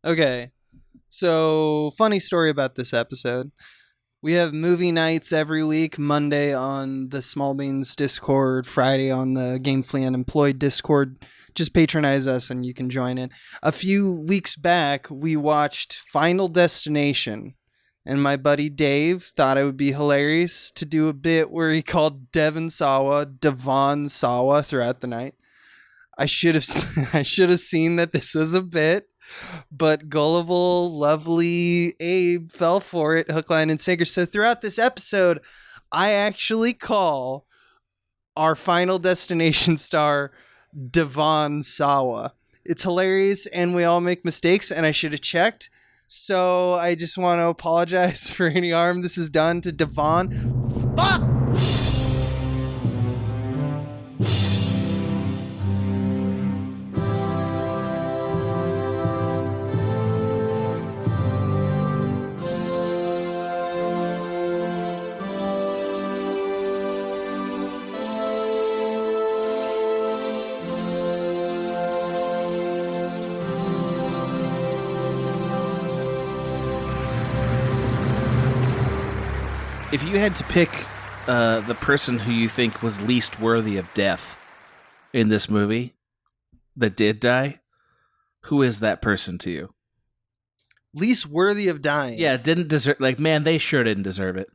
Okay. So, funny story about this episode. We have movie nights every week, Monday on the Small Beans Discord, Friday on the Gamefully Unemployed Discord. Just patronize us and you can join in. A few weeks back, we watched Final Destination. And my buddy Dave thought it would be hilarious to do a bit where he called Devon Sawa throughout the night. I should have I should have seen that this was a bit, but gullible, lovely Abe fell for it, hook, line, and sinker. So throughout this episode, I actually call our Final Destination star Devon Sawa. It's hilarious, and we all make mistakes, and I should have checked. So I just want to apologize for any harm this has done to Devon. Fuck! If you had to pick the person who you think was least worthy of death in this movie that did die, who is that person to you? Least worthy of dying. Yeah, didn't deserve. Like, man, they sure didn't deserve it.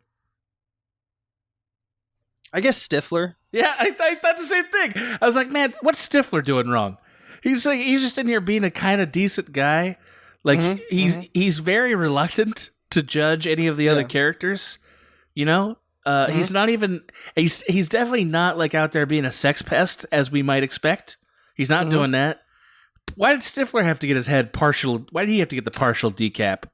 I guess Stifler. Yeah, I thought the same thing. I was like, man, what's Stifler doing wrong? He's just in here being a kind of decent guy. Like he's very reluctant to judge any of the other characters. You know, he's not even. He's definitely not like out there being a sex pest as we might expect. He's not doing that. Why did Stifler have to get his head partial? Why did he have to get the partial decap?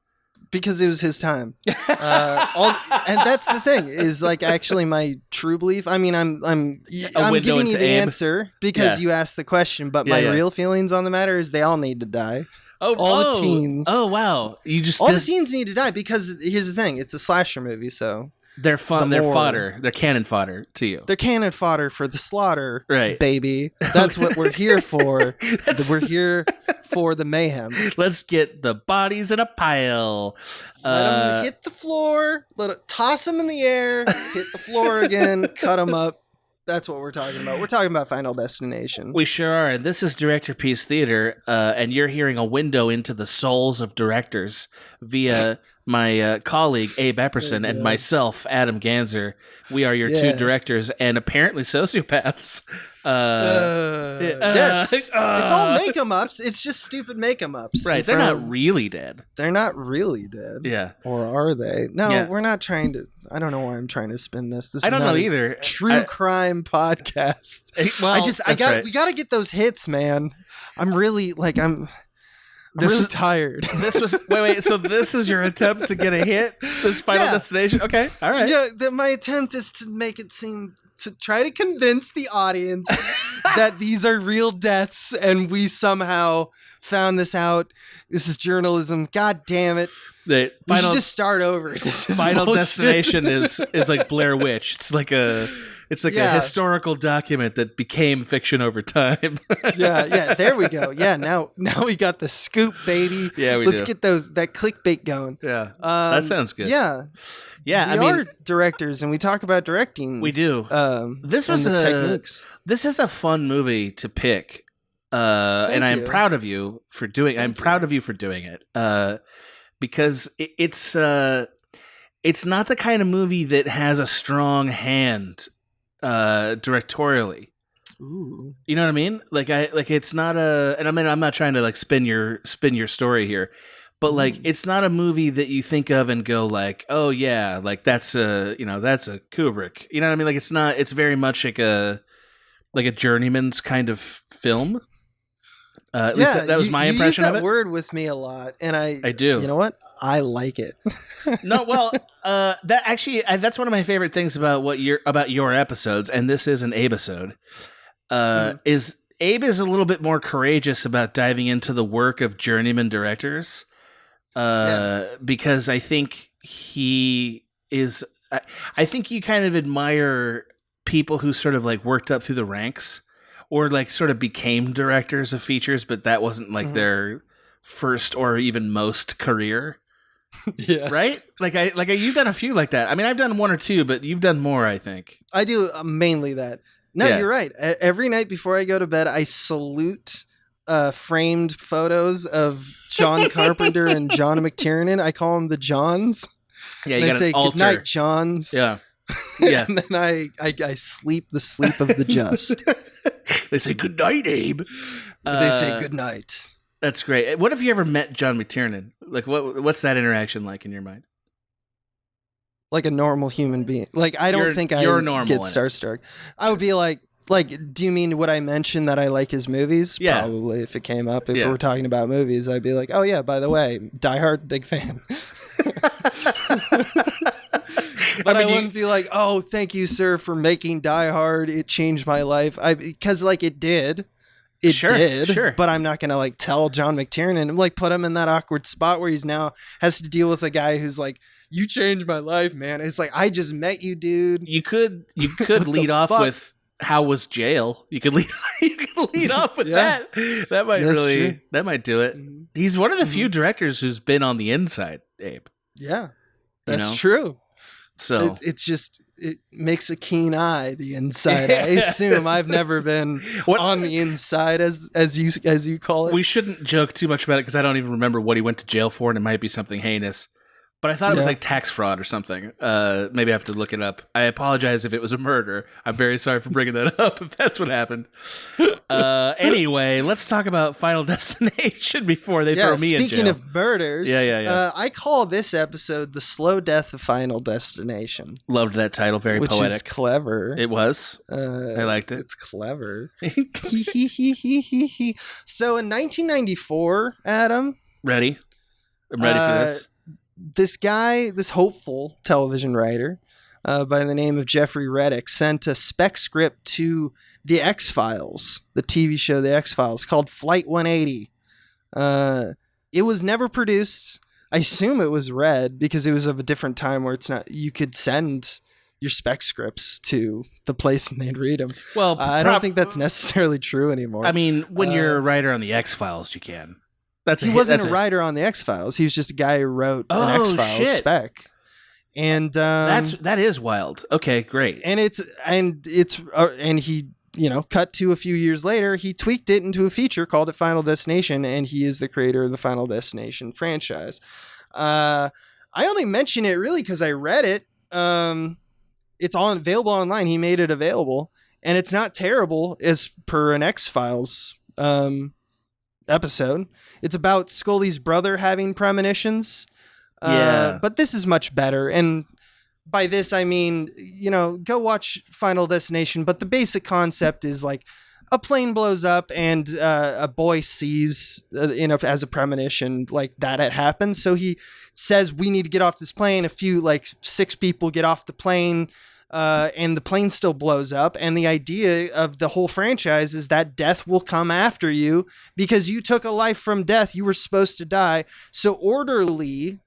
Because it was his time. And that's the thing is like actually my true belief. I mean, I'm giving you the answer because you asked the question, but my real feelings on the matter is they all need to die. All the teens. Oh wow! The teens need to die because here's the thing: it's a slasher movie, so they're fun. They're fodder. They're cannon fodder to you. They're cannon fodder for the slaughter, right, baby? That's what we're here for. We're here for the mayhem. Let's get the bodies in a pile. Let them hit the floor. Toss them in the air. Hit the floor again. Cut them up. That's what we're talking about. We're talking about Final Destination. We sure are. And this is Directorpiece Theater, and you're hearing a window into the souls of directors via my colleague, Abe Epperson, and myself, Adam Ganzer. We are your two directors and apparently sociopaths. Yes. It's all make-em-ups. It's just stupid make-em-ups. Right. They're not really dead. They're not really dead. Yeah. Or are they? No, we're not trying to... I don't know why I'm trying to spin this. This I is don't not know a either. True crime podcast. Well, we got to get those hits, man. I'm really tired. This was wait. So this is your attempt to get a hit? This Final Destination? Okay, all right. Yeah, my attempt is to make it seem to try to convince the audience that these are real deaths, and we somehow found this out. This is journalism. God damn it! We should just start over. This is Final bullshit. Destination is like Blair Witch. It's like a historical document that became fiction over time. yeah. There we go. Yeah, now we got the scoop, baby. Yeah, Let's get that clickbait going. Yeah, that sounds good. Yeah. We are directors, and we talk about directing. We do. This was techniques. This is a fun movie to pick, and I'm proud of you for doing. I'm proud of you for doing it, because it's not the kind of movie that has a strong hand directorially. Ooh. You know what I mean? Like it's not and I mean I'm not trying to like spin your story here. But like, it's not a movie that you think of and go like, oh yeah, like that's a Kubrick. You know what I mean? Like it's not. It's very much like a Journeyman's kind of film. At least that was my impression of it. You use that word with me a lot, and I do. You know what? I like it. No, well, that's one of my favorite things about your episodes, and this is an Abe-isode. Is Abe is a little bit more courageous about diving into the work of journeyman directors. Because I think he is. I think you kind of admire people who sort of like worked up through the ranks, or like sort of became directors of features, but that wasn't like their first or even most career. Yeah. Right? Like you've done a few like that. I mean, I've done one or two, but you've done more, I think. I do mainly that. No, Yeah. You're right. Every night before I go to bed, I salute framed photos of John Carpenter and John McTiernan. I call them the Johns. Yeah, you and got I say, an altar. "Good night, Johns." Yeah. Yeah. And then I sleep the sleep of the just. They say, "Good night, Abe." They say, "Good night." That's great. What if you ever met John McTiernan? Like, what's that interaction like in your mind? Like a normal human being. Like, I don't think I get starstruck. I would be like, do you mean would I mention that I like his movies? Yeah. Probably, if it came up. If we're talking about movies, I'd be like, oh yeah, by the way, Die Hard, big fan. But I wouldn't be like, oh, thank you, sir, for making Die Hard. It changed my life. Because like it did. It did, sure. But I'm not gonna like tell John McTiernan, like put him in that awkward spot where he's now has to deal with a guy who's like, you changed my life, man. It's like, I just met you, dude. You could lead off with how was jail. You could lead off with that. That might do it. Mm-hmm. He's one of the few directors who's been on the inside, Abe. Yeah, that's true. So it makes a keen eye, the inside. I assume I've never been on the inside as you call it. We shouldn't joke too much about it because I don't even remember what he went to jail for, and it might be something heinous. But I thought it was like tax fraud or something. Maybe I have to look it up. I apologize if it was a murder. I'm very sorry for bringing that up if that's what happened. Anyway, let's talk about Final Destination before they throw me in jail. Speaking of murders, I call this episode The Slow Death of Final Destination. Loved that title. Very poetic. Which is clever. It was. I liked it. It's clever. So in 1994, Adam. Ready? I'm ready for this. This hopeful television writer by the name of Jeffrey Reddick sent a spec script to The X-Files, the TV show The X-Files, called Flight 180. It was never produced. I assume it was read because it was of a different time where you could send your spec scripts to the place and they'd read them. Well, I don't think that's necessarily true anymore. I mean, when you're a writer on The X-Files, you can. He wasn't a writer on the X-Files. He was just a guy who wrote an X-Files spec. And that is wild. Okay, great. And he, cut to a few years later, he tweaked it into a feature called it Final Destination, and he is the creator of the Final Destination franchise. I only mention it really because I read it. It's available online. He made it available, and it's not terrible as per an X-Files episode. It's about Scully's brother having premonitions. But this is much better. And by this, I mean, go watch Final Destination. But the basic concept is like a plane blows up and a boy sees, as a premonition, like that had happened. So he says, we need to get off this plane. A few, like 6 people get off the plane. And the plane still blows up. And the idea of the whole franchise is that death will come after you because you took a life from death. You were supposed to die. So orderly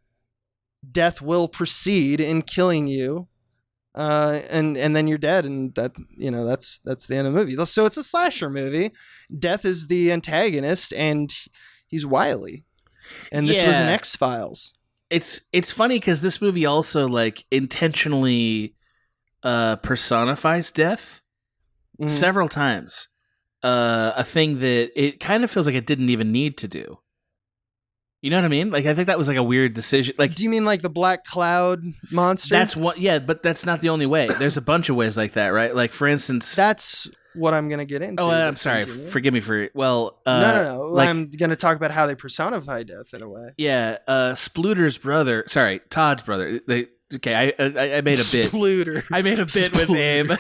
death will proceed in killing you. And then you're dead. And that's the end of the movie. So it's a slasher movie. Death is the antagonist and he's wily. And this was an X-Files. It's funny because this movie also like intentionally personifies death several times. A thing that it kind of feels like it didn't even need to do. You know what I mean? Like I think that was like a weird decision. Like, do you mean like the black cloud monster? That's one. Yeah, but that's not the only way. There's a bunch of ways like that, right? Like for instance, that's what I'm going to get into. Oh, I'm sorry. Forgive me for no. Like, I'm going to talk about how they personify death in a way. Yeah, Todd's brother. Okay, I made a bit. Spluter. I made a bit with Abe.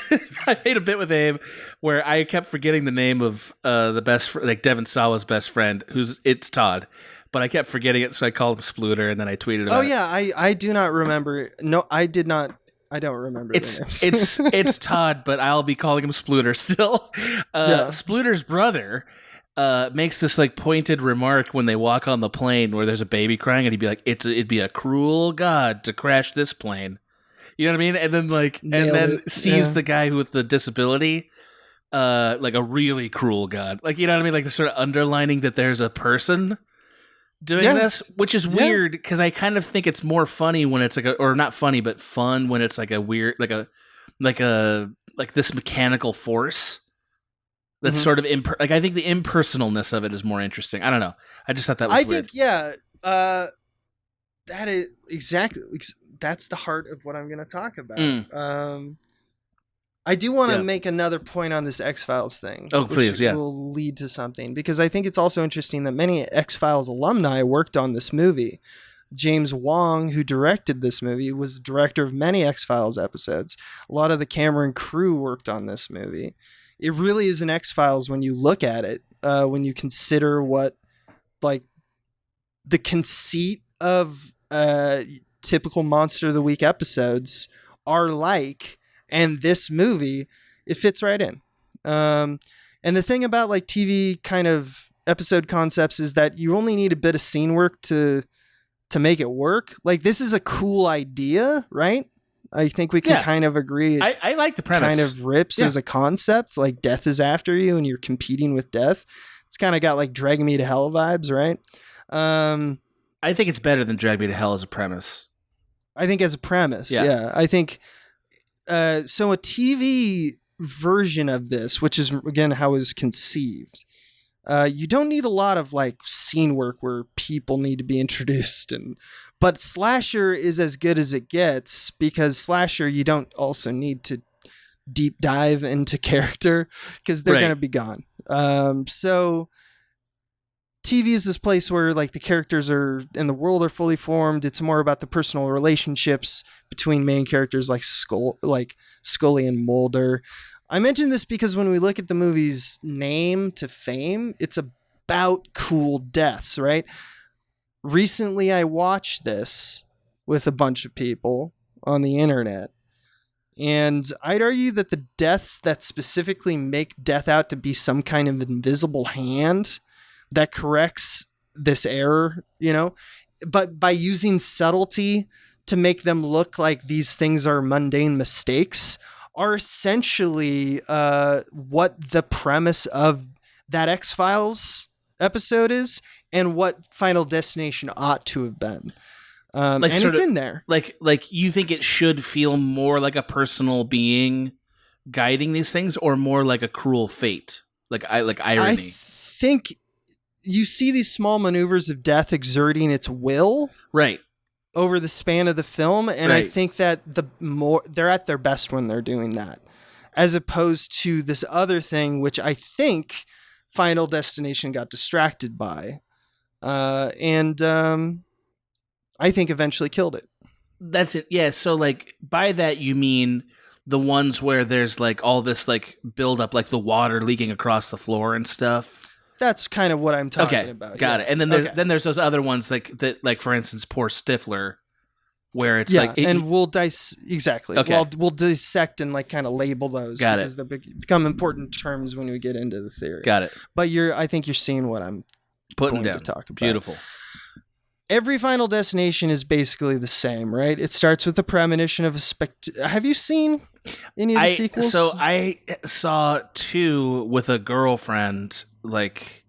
I made a bit with Abe where I kept forgetting the name of the best, like Devon Sawa's best friend, it's Todd, but I kept forgetting it, so I called him Spluter, and then I tweeted about it. Oh yeah, I do not remember. No, I did not. I don't remember. It's Todd, but I'll be calling him Spluter still. Spluter's brother makes this like pointed remark when they walk on the plane where there's a baby crying, and he'd be like, "It'd be a cruel God to crash this plane." You know what I mean? And then sees the guy with the disability, like a really cruel God. Like, you know what I mean? Like they're sort of underlining that there's a person doing this, which is weird because I kind of think it's more funny when it's like or not funny, but fun when it's like a weird, like this mechanical force that's sort of like I think the impersonalness of it is more interesting. I don't know. I just thought that was weird. That is exactly, that's the heart of what I'm going to talk about. I do want to make another point on this X-Files thing. Oh, please, which will lead to something, because I think it's also interesting that many X-Files alumni worked on this movie. James Wong, who directed this movie, was the director of many X-Files episodes. A lot of the Cameron crew worked on this movie. It really is an X-Files when you look at it, when you consider what, like, the conceit of typical Monster of the Week episodes are like, and this movie, it fits right in. And the thing about like TV kind of episode concepts is that you only need a bit of scene work to make it work. Like, this is a cool idea, right? I think we can kind of agree. I like the premise. Kind of rips as a concept. Like, death is after you and you're competing with death. It's kind of got like Drag Me to Hell vibes, right? I think it's better than Drag Me to Hell as a premise. I think as a premise, yeah. I think so. A TV version of this, which is again how it was conceived, you don't need a lot of like scene work where people need to be introduced, but slasher is as good as it gets, because slasher you don't also need to deep dive into character because they're going to be gone. So TV is this place where like the characters are in the world are fully formed. It's more about the personal relationships between main characters like Scully and Mulder. I mention this because when we look at the movie's name to fame, it's about cool deaths, right? Recently, I watched this with a bunch of people on the internet, and I'd argue that the deaths that specifically make death out to be some kind of invisible hand that corrects this error, but by using subtlety to make them look like these things are mundane mistakes, are essentially what the premise of that X-Files episode is and what Final Destination ought to have been. And it's in there. Like you think it should feel more like a personal being guiding these things, or more like a cruel fate, like irony? I think you see these small maneuvers of death exerting its will over the span of the film, and I think that they're at their best when they're doing that, as opposed to this other thing, which I think Final Destination got distracted by, and I think eventually killed it. That's it. Yeah. So like by that you mean the ones where there's like all this like build up, like the water leaking across the floor and stuff. That's kind of what I'm talking about. Got it. And then there's those other ones like that, like for instance, poor Stifler, where it's and we'll exactly. Okay. We'll dissect and like kind of label those because they become important terms when we get into the theory. Got it. But I think you're seeing what I'm putting down. To talk about. Beautiful. Every Final Destination is basically the same, right? It starts with the premonition of a Have you seen any of the sequels? So I saw 2 with a girlfriend, like,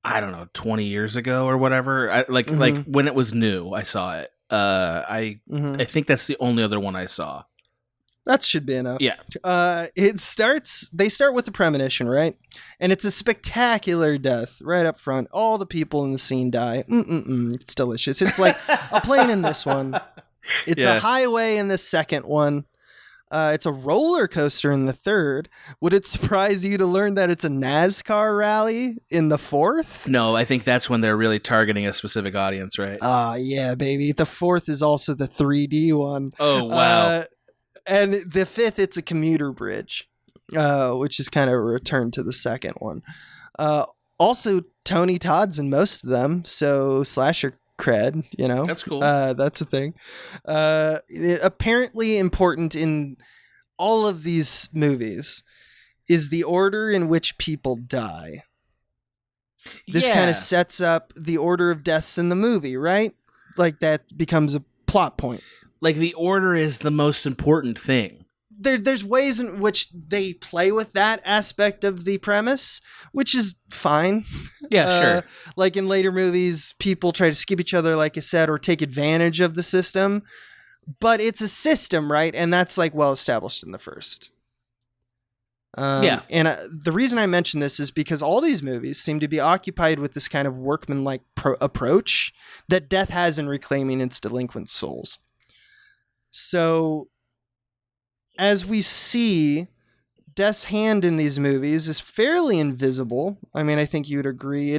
I don't know, 20 years ago or whatever. Like when it was new, I saw it. I think that's the only other one I saw. That should be enough. Yeah. They start with the premonition, right? And it's a spectacular death right up front. All the people in the scene die. It's delicious. It's like a plane in this one. It's a highway in the second one. It's a roller coaster in the third. Would it surprise you to learn that it's a NASCAR rally in the fourth? No, I think that's when they're really targeting a specific audience, right? Yeah, baby. The fourth is also the 3D one. Oh, wow. And the fifth, it's a commuter bridge, which is kind of a return to the second one. Also, Tony Todd's in most of them, so slasher cred, That's cool. That's a thing. Apparently important in all of these movies is the order in which people die. This kind of sets up the order of deaths in the movie, right? Like that becomes a plot point. Like the order is the most important thing. there's ways in which they play with that aspect of the premise, which is fine. Yeah, sure. Like in later movies, people try to skip each other, like I said, or take advantage of the system. But it's a system, right? And that's like well established in the first. And the reason I mention this is because all these movies seem to be occupied with this kind of workmanlike approach that death has in reclaiming its delinquent souls. So, as we see, Death's hand in these movies is fairly invisible. I mean, I think you would agree.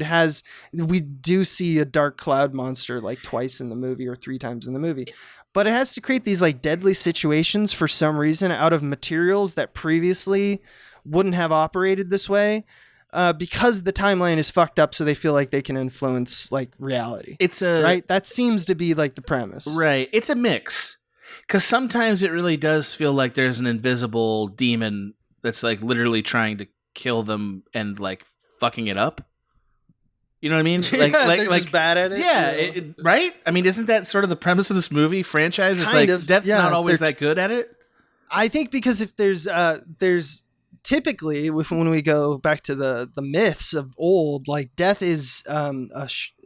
We do see a dark cloud monster like twice in the movie or 3 times in the movie. But it has to create these like deadly situations for some reason out of materials that previously wouldn't have operated this way, because the timeline is fucked up, so they feel like they can influence like reality. Right. That seems to be like the premise. Right. It's a mix, because sometimes it really does feel like there's an invisible demon that's like literally trying to kill them and like fucking it up. You know what I mean? Like, they're just bad at it. Yeah, right? I mean, isn't that sort of the premise of this movie franchise? It's like Death's not always that good at it. I think because if there's typically when we go back to the myths of old, like death is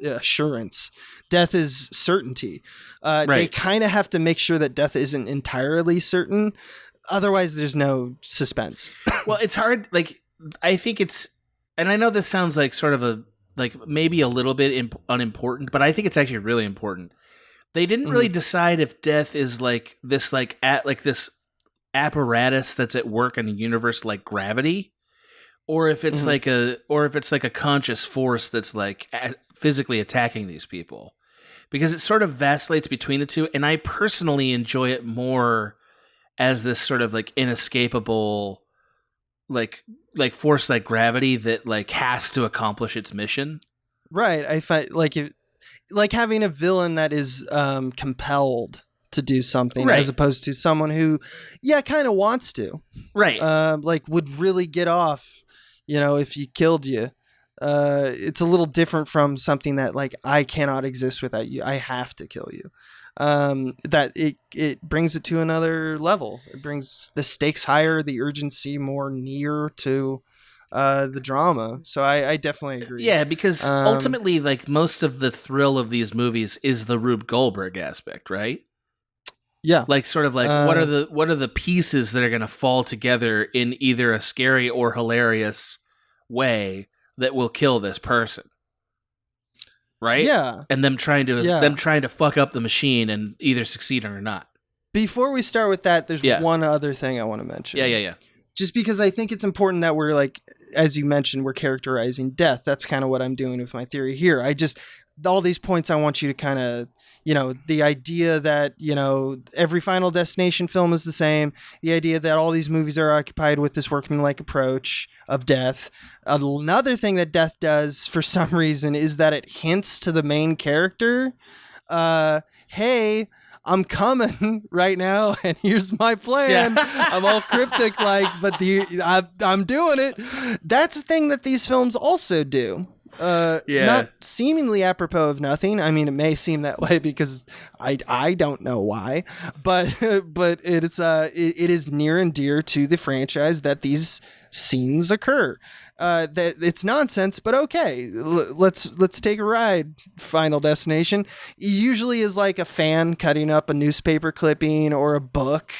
assurance. Death is certainty. Right. They kind of have to make sure that death isn't entirely certain. Otherwise, there's no suspense. Well, it's hard. Like, I think it's, and I know this sounds like sort of maybe a little bit unimportant, but I think it's actually really important. They didn't really decide if death is like this, this apparatus that's at work in the universe, like gravity, or if it's like a conscious force that's like physically attacking these people, because it sort of vacillates between the two. And I personally enjoy it more as this sort of like inescapable, like force like gravity that like has to accomplish its mission. Right. I find like having a villain that is compelled to do something, right, as opposed to someone who kind of wants to, right, like would really get off, if he killed you. It's a little different from something that like, I cannot exist without you, I have to kill you. That it brings it to another level. It brings the stakes higher, the urgency more near to the drama. So I definitely agree. Yeah, because ultimately, like, most of the thrill of these movies is the Rube Goldberg aspect, right? Yeah, like sort of like what are the pieces that are going to fall together in either a scary or hilarious way that will kill this person. Right? Yeah. And them trying to fuck up the machine and either succeed or not. Before we start with that, there's one other thing I want to mention. Yeah. Just because I think it's important that we're like, as you mentioned, we're characterizing death. That's kind of what I'm doing with my theory here. All these points I want you to kind of, the idea that, every Final Destination film is the same. The idea that all these movies are occupied with this workmanlike approach of death. Another thing that death does for some reason is that it hints to the main character, hey, I'm coming right now, and here's my plan. Yeah. I'm all cryptic, but I'm doing it. That's the thing that these films also do. Not seemingly apropos of nothing. I mean, it may seem that way because I don't know why, but it is near and dear to the franchise that these scenes occur. That it's nonsense, but okay, let's take a ride. Final Destination usually is like a fan cutting up a newspaper clipping or a book,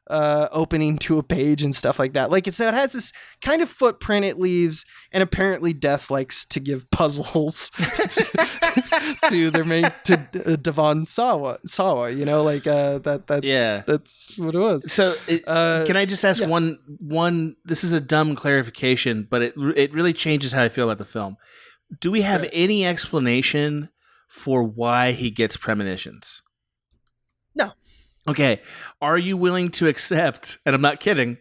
opening to a page and stuff like that. Like it has this kind of footprint it leaves, and apparently Death likes to give puzzles to their main Devon Sawa. That's what it was. So can I just ask one? This is a dumb clarification, but it really changes how I feel about the film. Do we have any explanation for why he gets premonitions? No. Okay, are you willing to accept, and I'm not kidding,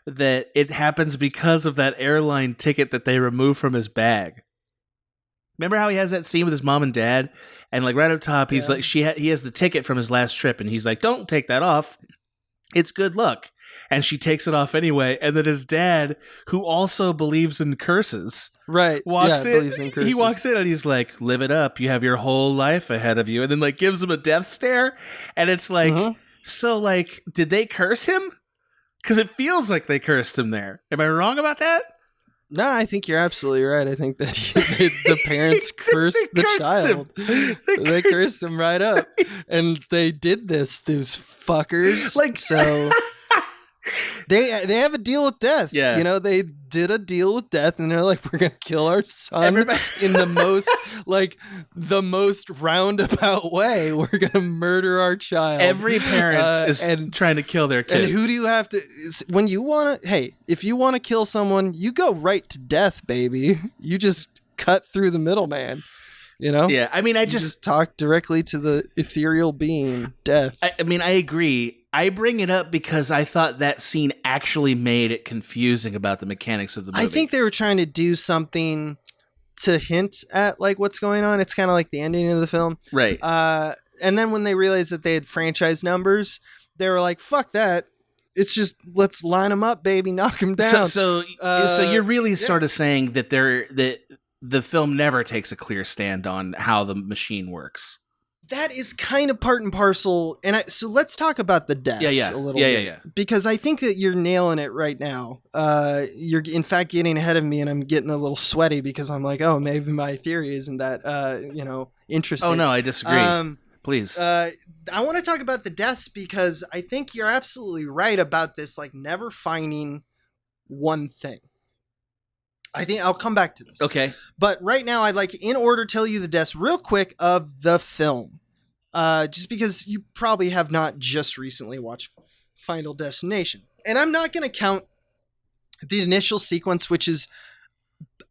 that it happens because of that airline ticket that they remove from his bag? Remember how he has that scene with his mom and dad, and like right up top, he's like, he has the ticket from his last trip, and he's like, "Don't take that off. It's good luck." And she takes it off anyway, and then his dad, who also believes in curses, walks in. Believes in curses. He walks in and he's like, "Live it up. You have your whole life ahead of you," and then like gives him a death stare, and it's like. So, like, did they curse him? Because it feels like they cursed him there. Am I wrong about that? No, I think you're absolutely right. I think that the parents cursed the child. They cursed him right up. And they did this, those fuckers. Like, so they have a deal with death. Yeah. You know, they did a deal with death and they're like, we're going to kill our son in the most roundabout way. We're going to murder our child. Every parent is trying to kill their kid. And who do you have to, when you want to, hey, if you want to kill someone, you go right to death, baby. You just cut through the middleman. You know? Yeah, I mean, I just talk directly to the ethereal being, death. I mean, I agree. I bring it up because I thought that scene actually made it confusing about the mechanics of the movie. I think they were trying to do something to hint at like what's going on. It's kind of like the ending of the film. Right. And then when they realized that they had franchise numbers, they were like, fuck that. It's just, let's line them up, baby, knock them down. So you're really sort of saying that the film never takes a clear stand on how the machine works. That is kind of part and parcel. And so let's talk about the deaths a little bit. Yeah. Because I think that you're nailing it right now. You're in fact getting ahead of me and I'm getting a little sweaty because I'm like, oh, maybe my theory isn't that, interesting. Oh, no, I disagree. Please. I want to talk about the deaths because I think you're absolutely right about this, like never finding one thing. I think I'll come back to this. Okay. But right now, I'd like, in order, tell you the deaths real quick of the film. Just because you probably have not just recently watched Final Destination. And I'm not going to count the initial sequence, which is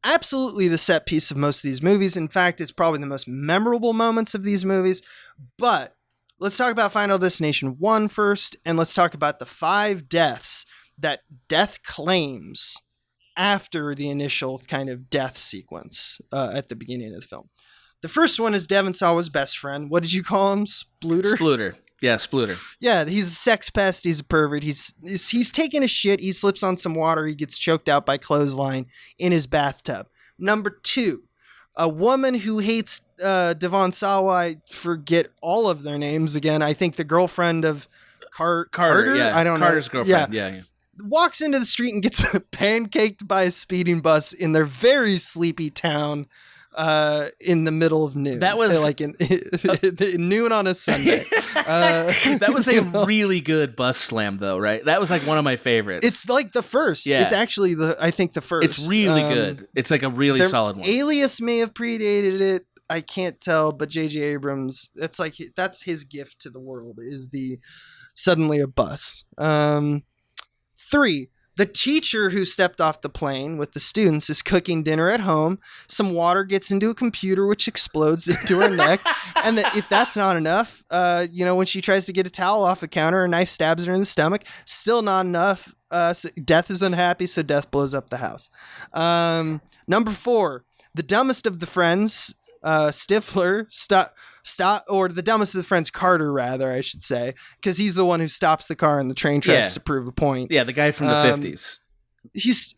absolutely the set piece of most of these movies. In fact, it's probably the most memorable moments of these movies. But let's talk about Final Destination 1 first, and let's talk about the 5 deaths that death claims after the initial kind of death sequence at the beginning of the film. The first one is Devon Sawa's best friend. What did you call him? Spluter? Yeah, Spluter. Yeah, he's a sex pest. He's a pervert. He's taking a shit. He slips on some water. He gets choked out by clothesline in his bathtub. Number 2, a woman who hates Devon Sawa. I forget all of their names again. I think the girlfriend of Carter. Yeah, I don't know. Carter's girlfriend. Yeah. Walks into the street and gets pancaked by a speeding bus in their very sleepy town in the middle of noon. That was like in noon on a Sunday. That was a really good bus slam, though, right? That was like one of my favorites. It's like the first. Yeah. It's actually I think the first. It's really good. It's like a really solid one. Alias may have predated it. I can't tell, but J.J. Abrams, that's his gift to the world, is the suddenly a bus. 3, the teacher who stepped off the plane with the students is cooking dinner at home. Some water gets into a computer, which explodes into her neck. And if that's not enough, when she tries to get a towel off the counter, a knife stabs her in the stomach. Still not enough. So Death is unhappy, so Death blows up the house. Number 4, the dumbest of the friends, Stifler, or the dumbest of the friends, Carter, rather, I should say, because he's the one who stops the car in the train tracks to prove a point. Yeah, the guy from the 50s. He's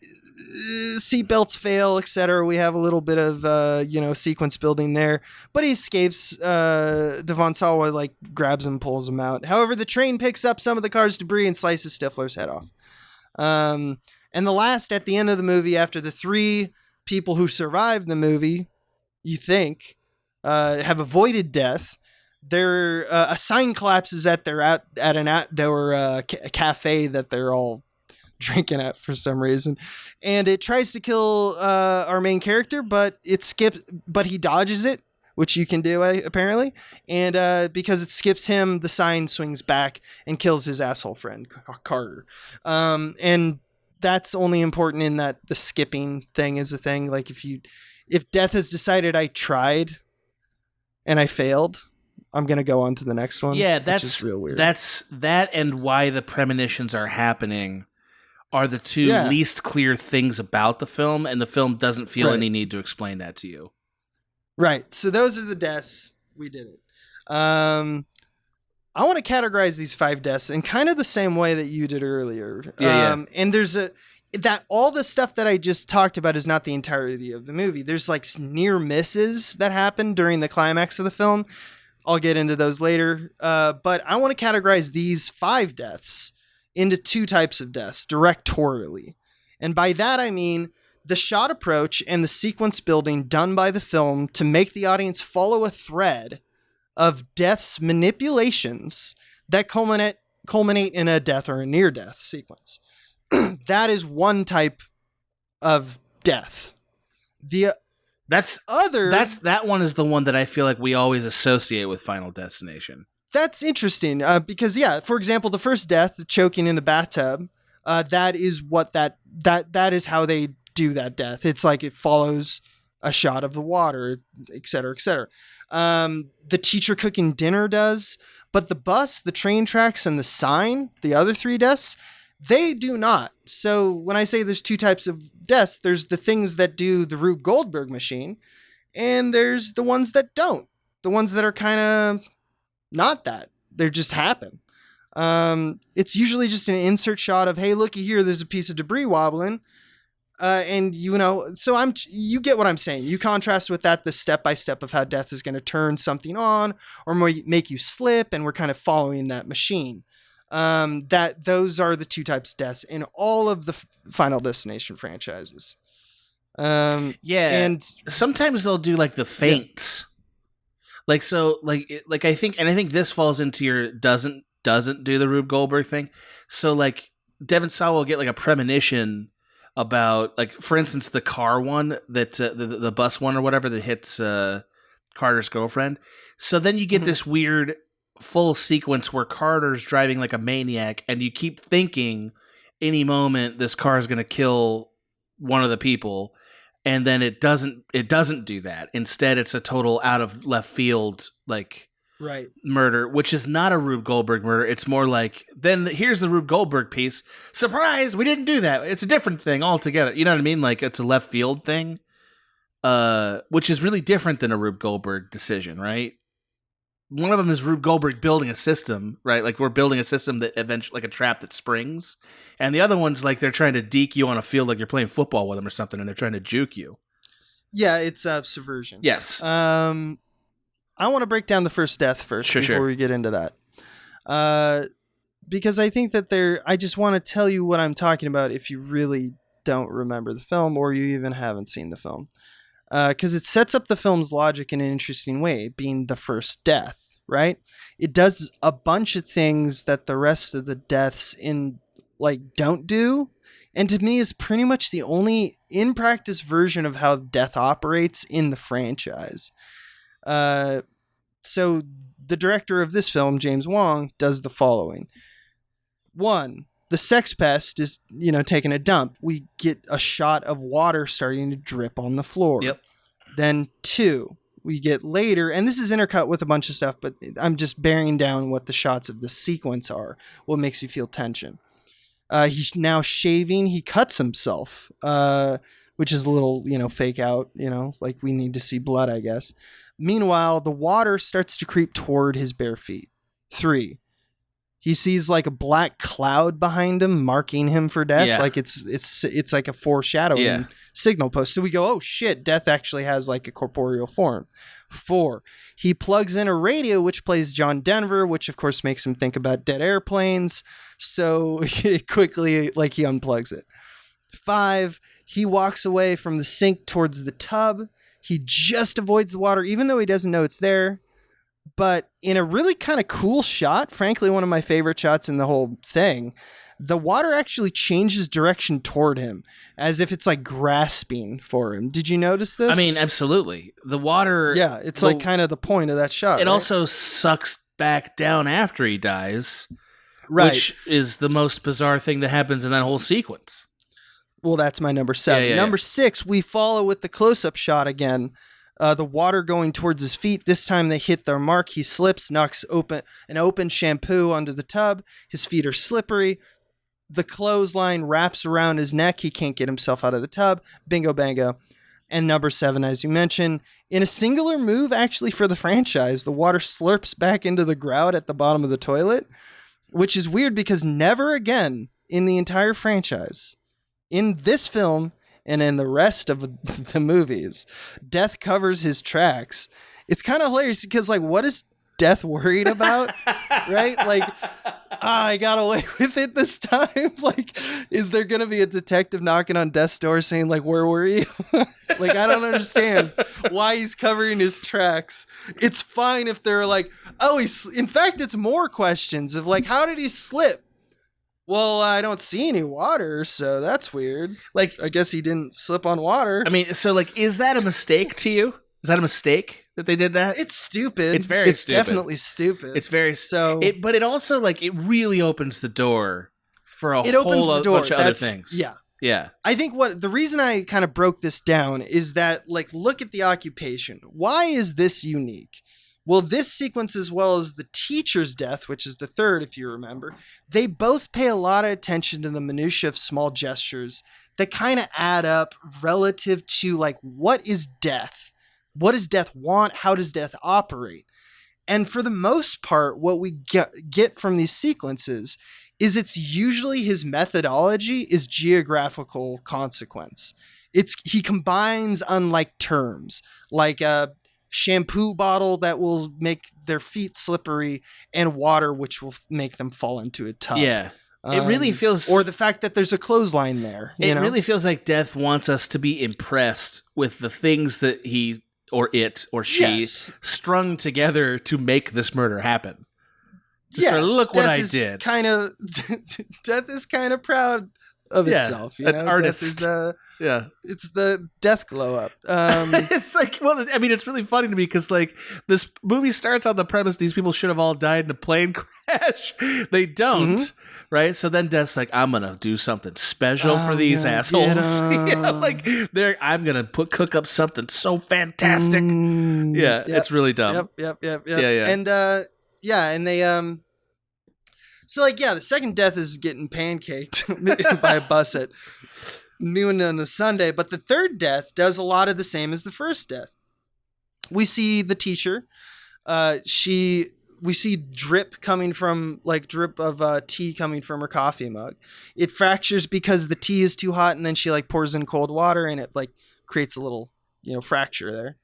seatbelts fail, etc. We have a little bit of sequence building there, but he escapes. Devon Sawa grabs him, pulls him out. However, the train picks up some of the car's debris and slices Stifler's head off. And the last, at the end of the movie, after the 3 people who survived the movie, you think, have avoided death, a sign collapses at an outdoor cafe that they're all drinking at for some reason, and it tries to kill our main character, but he dodges it, which you can do apparently, and because it skips him, the sign swings back and kills his asshole friend Carter, and that's only important in that the skipping thing is a thing. Like if Death has decided I tried and I failed, I'm going to go on to the next one. Yeah, that's which is real weird. That's that, and why the premonitions are happening are the 2 least clear things about the film, and the film doesn't feel any need to explain that to you. Right. So those are the deaths. We did it. I want to categorize these 5 deaths in kind of the same way that you did earlier. And there's that all the stuff that I just talked about is not the entirety of the movie. There's near misses that happen during the climax of the film. I'll get into those later. But I want to categorize these 5 deaths into two types of deaths directorially. And by that, I mean the shot approach and the sequence building done by the film to make the audience follow a thread of death's manipulations that culminate in a death or a near-death sequence. That is one type of death. That one is the one that I feel like we always associate with Final Destination. That's interesting because, yeah, for example, the first death, the choking in the bathtub, that is what that is how they do that death. It's like it follows a shot of the water, et cetera, et cetera. The teacher cooking dinner does, but the bus, the train tracks, and the sign, the other three deaths, they do not. So when I say there's two types of deaths, there's the things that do the Rube Goldberg machine, and there's the ones that don't. The ones that are kind of not that. They just happen. It's usually just an insert shot of, hey, looky here, there's a piece of debris wobbling. And so you get what I'm saying. You contrast with that the step-by-step of how death is going to turn something on or make you slip, and we're kind of following that machine. Those are the two types of deaths in all of the Final Destination franchises. And sometimes they'll do like the feints. Yeah. I think this falls into your doesn't do the Rube Goldberg thing. So like Devon Sawa will get like a premonition about, like, for instance, the car one that the bus one or whatever that hits Carter's girlfriend. So then you get this weird full sequence where Carter's driving like a maniac, and you keep thinking any moment this car is going to kill one of the people, and then it doesn't do that. Instead, it's a total out of left field murder, which is not a Rube Goldberg murder. It's more like, then here's the Rube Goldberg piece. Surprise, we didn't do that. It's a different thing altogether. You know what I mean? Like, it's a left field thing, which is really different than a Rube Goldberg decision, right? One of them is Rube Goldberg building a system, right? Like, we're building a system that eventually, like a trap that springs. And the other one's like they're trying to deke you on a field like you're playing football with them or something, and they're trying to juke you. Yeah, it's subversion. Yes. I want to break down the first death first before we get into that. Because I think that I just want to tell you what I'm talking about if you really don't remember the film or you even haven't seen the film. Because it sets up the film's logic in an interesting way, being the first death, right? It does a bunch of things that the rest of the deaths don't do. And to me is pretty much the only in-practice version of how death operates in the franchise. So the director of this film, James Wong, does the following. 1, the sex pest is, taking a dump. We get a shot of water starting to drip on the floor. Yep. Then 2, we get later, and this is intercut with a bunch of stuff, but I'm just bearing down what the shots of the sequence are, what makes you feel tension. He's now shaving. He cuts himself, which is a little, fake out, like we need to see blood, I guess. Meanwhile, the water starts to creep toward his bare feet. 3, he sees like a black cloud behind him, marking him for death. Yeah. Like it's like a foreshadowing signal post. So we go, oh shit, death actually has like a corporeal form. 4, he plugs in a radio, which plays John Denver, which of course makes him think about dead airplanes. So quickly, he unplugs it. 5, he walks away from the sink towards the tub. He just avoids the water, even though he doesn't know it's there. But in a really kind of cool shot, frankly, one of my favorite shots in the whole thing, the water actually changes direction toward him as if it's like grasping for him. Did you notice this? I mean, absolutely. The water... Yeah, it's like kind of the point of that shot. It also sucks back down after he dies, right? Which is the most bizarre thing that happens in that whole sequence. Well, that's my number 7. Number 6, we follow with the close-up shot again. The water going towards his feet. This time they hit their mark. He slips, knocks an open shampoo onto the tub. His feet are slippery. The clothesline wraps around his neck. He can't get himself out of the tub. Bingo, bango. And number 7, as you mentioned, in a singular move, actually, for the franchise, the water slurps back into the grout at the bottom of the toilet, which is weird because never again in the entire franchise, in this film and in the rest of the movies, death covers his tracks. It's kind of hilarious because, like, what is death worried about, right? Like, I got away with it this time. Like, is there going to be a detective knocking on death's door saying, like, where were you? Like, I don't understand why he's covering his tracks. It's fine if they're like, oh, in fact, it's more questions of like, how did he slip? Well, I don't see any water, so that's weird. Like, I guess he didn't slip on water. I mean, so like, is that a mistake to you? Is that a mistake that they did that? It's stupid. It's very stupid. It's definitely stupid. It's very but it also like it really opens the door for a whole bunch of other things. Yeah. Yeah. I think the reason I kind of broke this down is that, like, look at the occupation. Why is this unique? Well, this sequence, as well as the teacher's death, which is the third, if you remember, they both pay a lot of attention to the minutia of small gestures that kind of add up relative to, like, what is death? What does death want? How does death operate? And for the most part, what we get from these sequences is it's usually his methodology is geographical consequence. He combines unlike terms, like a shampoo bottle that will make their feet slippery and water which will make them fall into a tub. Yeah. It really feels... Or the fact that there's a clothesline there. It really feels like death wants us to be impressed with the things that he or it or she strung together to make this murder happen. Just sort of, look what I did. Death is kind of proud of itself. An artist. It's the death glow up. It's like, well, I mean, it's really funny to me because like this movie starts on the premise these people should have all died in a plane crash. They don't, right? So then Death's like, I'm gonna do something special for these assholes. Like I'm gonna cook up something so fantastic. It's really dumb. Yep. Yeah. And they so like the second death is getting pancaked by a bus at noon on a Sunday, but the third death does a lot of the same as the first death. We see the teacher. We see drip of tea coming from her coffee mug. It fractures because the tea is too hot, and then she like pours in cold water, and it like creates a little fracture there.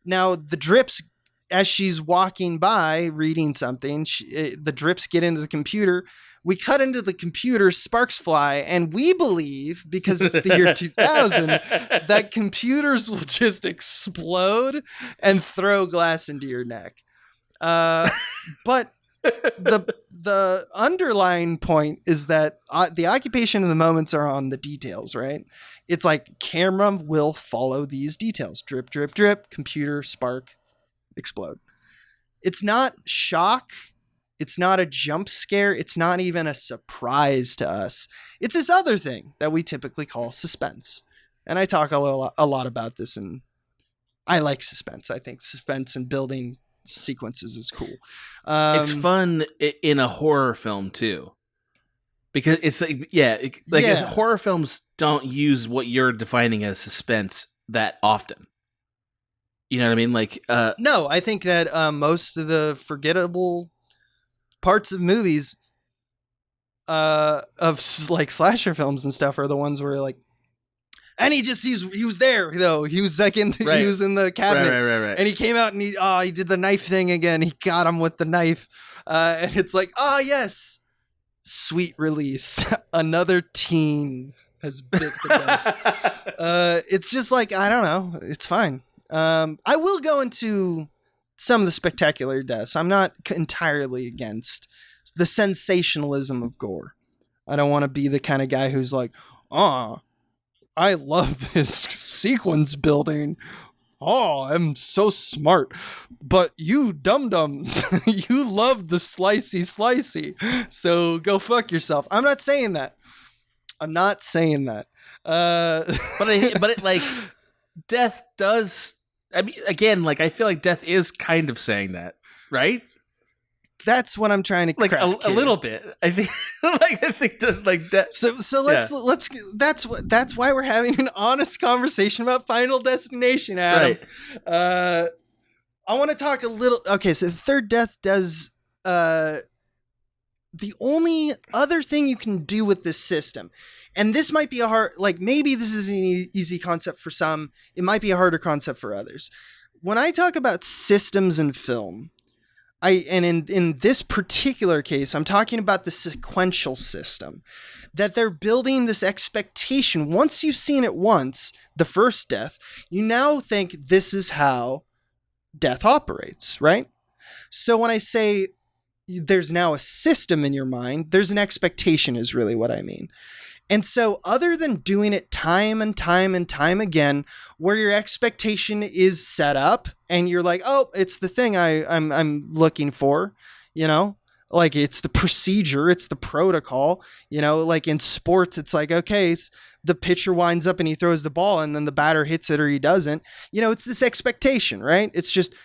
Now the drips, as she's walking by reading something, the drips get into the computer. We cut into the computer, sparks fly, and we believe, because it's the year 2000, that computers will just explode and throw glass into your neck. But the underlying point is that the occupation of the moments are on the details, right? It's like camera will follow these details. Drip, drip, drip, computer, spark, explode. It's not shock. It's not a jump scare. It's not even a surprise to us. It's this other thing that we typically call suspense. And I talk a lot about this, and I like suspense. I think suspense and building sequences is cool. It's fun in a horror film too, because it's like horror films don't use what you're defining as suspense that often. You know what I mean? Like, no, I think that most of the forgettable parts of movies of like slasher films and stuff are the ones where like, and he was there though. He was like he was in the cabinet, right. And he came out and he did the knife thing again. He got him with the knife, and it's like, yes, sweet release. Another teen has bit the dust. It's just like, I don't know. It's fine. I will go into some of the spectacular deaths. I'm not entirely against the sensationalism of gore. I don't want to be the kind of guy who's like, I love this sequence building. I'm so smart. But you dum-dums, you love the slicey. So go fuck yourself. I'm not saying that. But it like, death does... I mean, again, like, I feel like death is kind of saying that, right? That's what I'm trying to like a little bit. I think, just like death. So let's. That's why we're having an honest conversation about Final Destination, Adam. Right. I want to talk a little. Okay, so the third death does. The only other thing you can do with this system. And this might be maybe this is an easy concept for some. It might be a harder concept for others. When I talk about systems in film, in this particular case, I'm talking about the sequential system, that they're building this expectation. Once you've seen it once, the first death, you now think this is how death operates, right? So when I say there's now a system in your mind, there's an expectation is really what I mean. And so other than doing it time and time and time again, where your expectation is set up and you're like, oh, it's the thing I'm looking for, you know, like it's the procedure, it's the protocol, you know, like in sports, it's like, okay, the pitcher winds up and he throws the ball and then the batter hits it or he doesn't, you know, it's this expectation, right? It's just,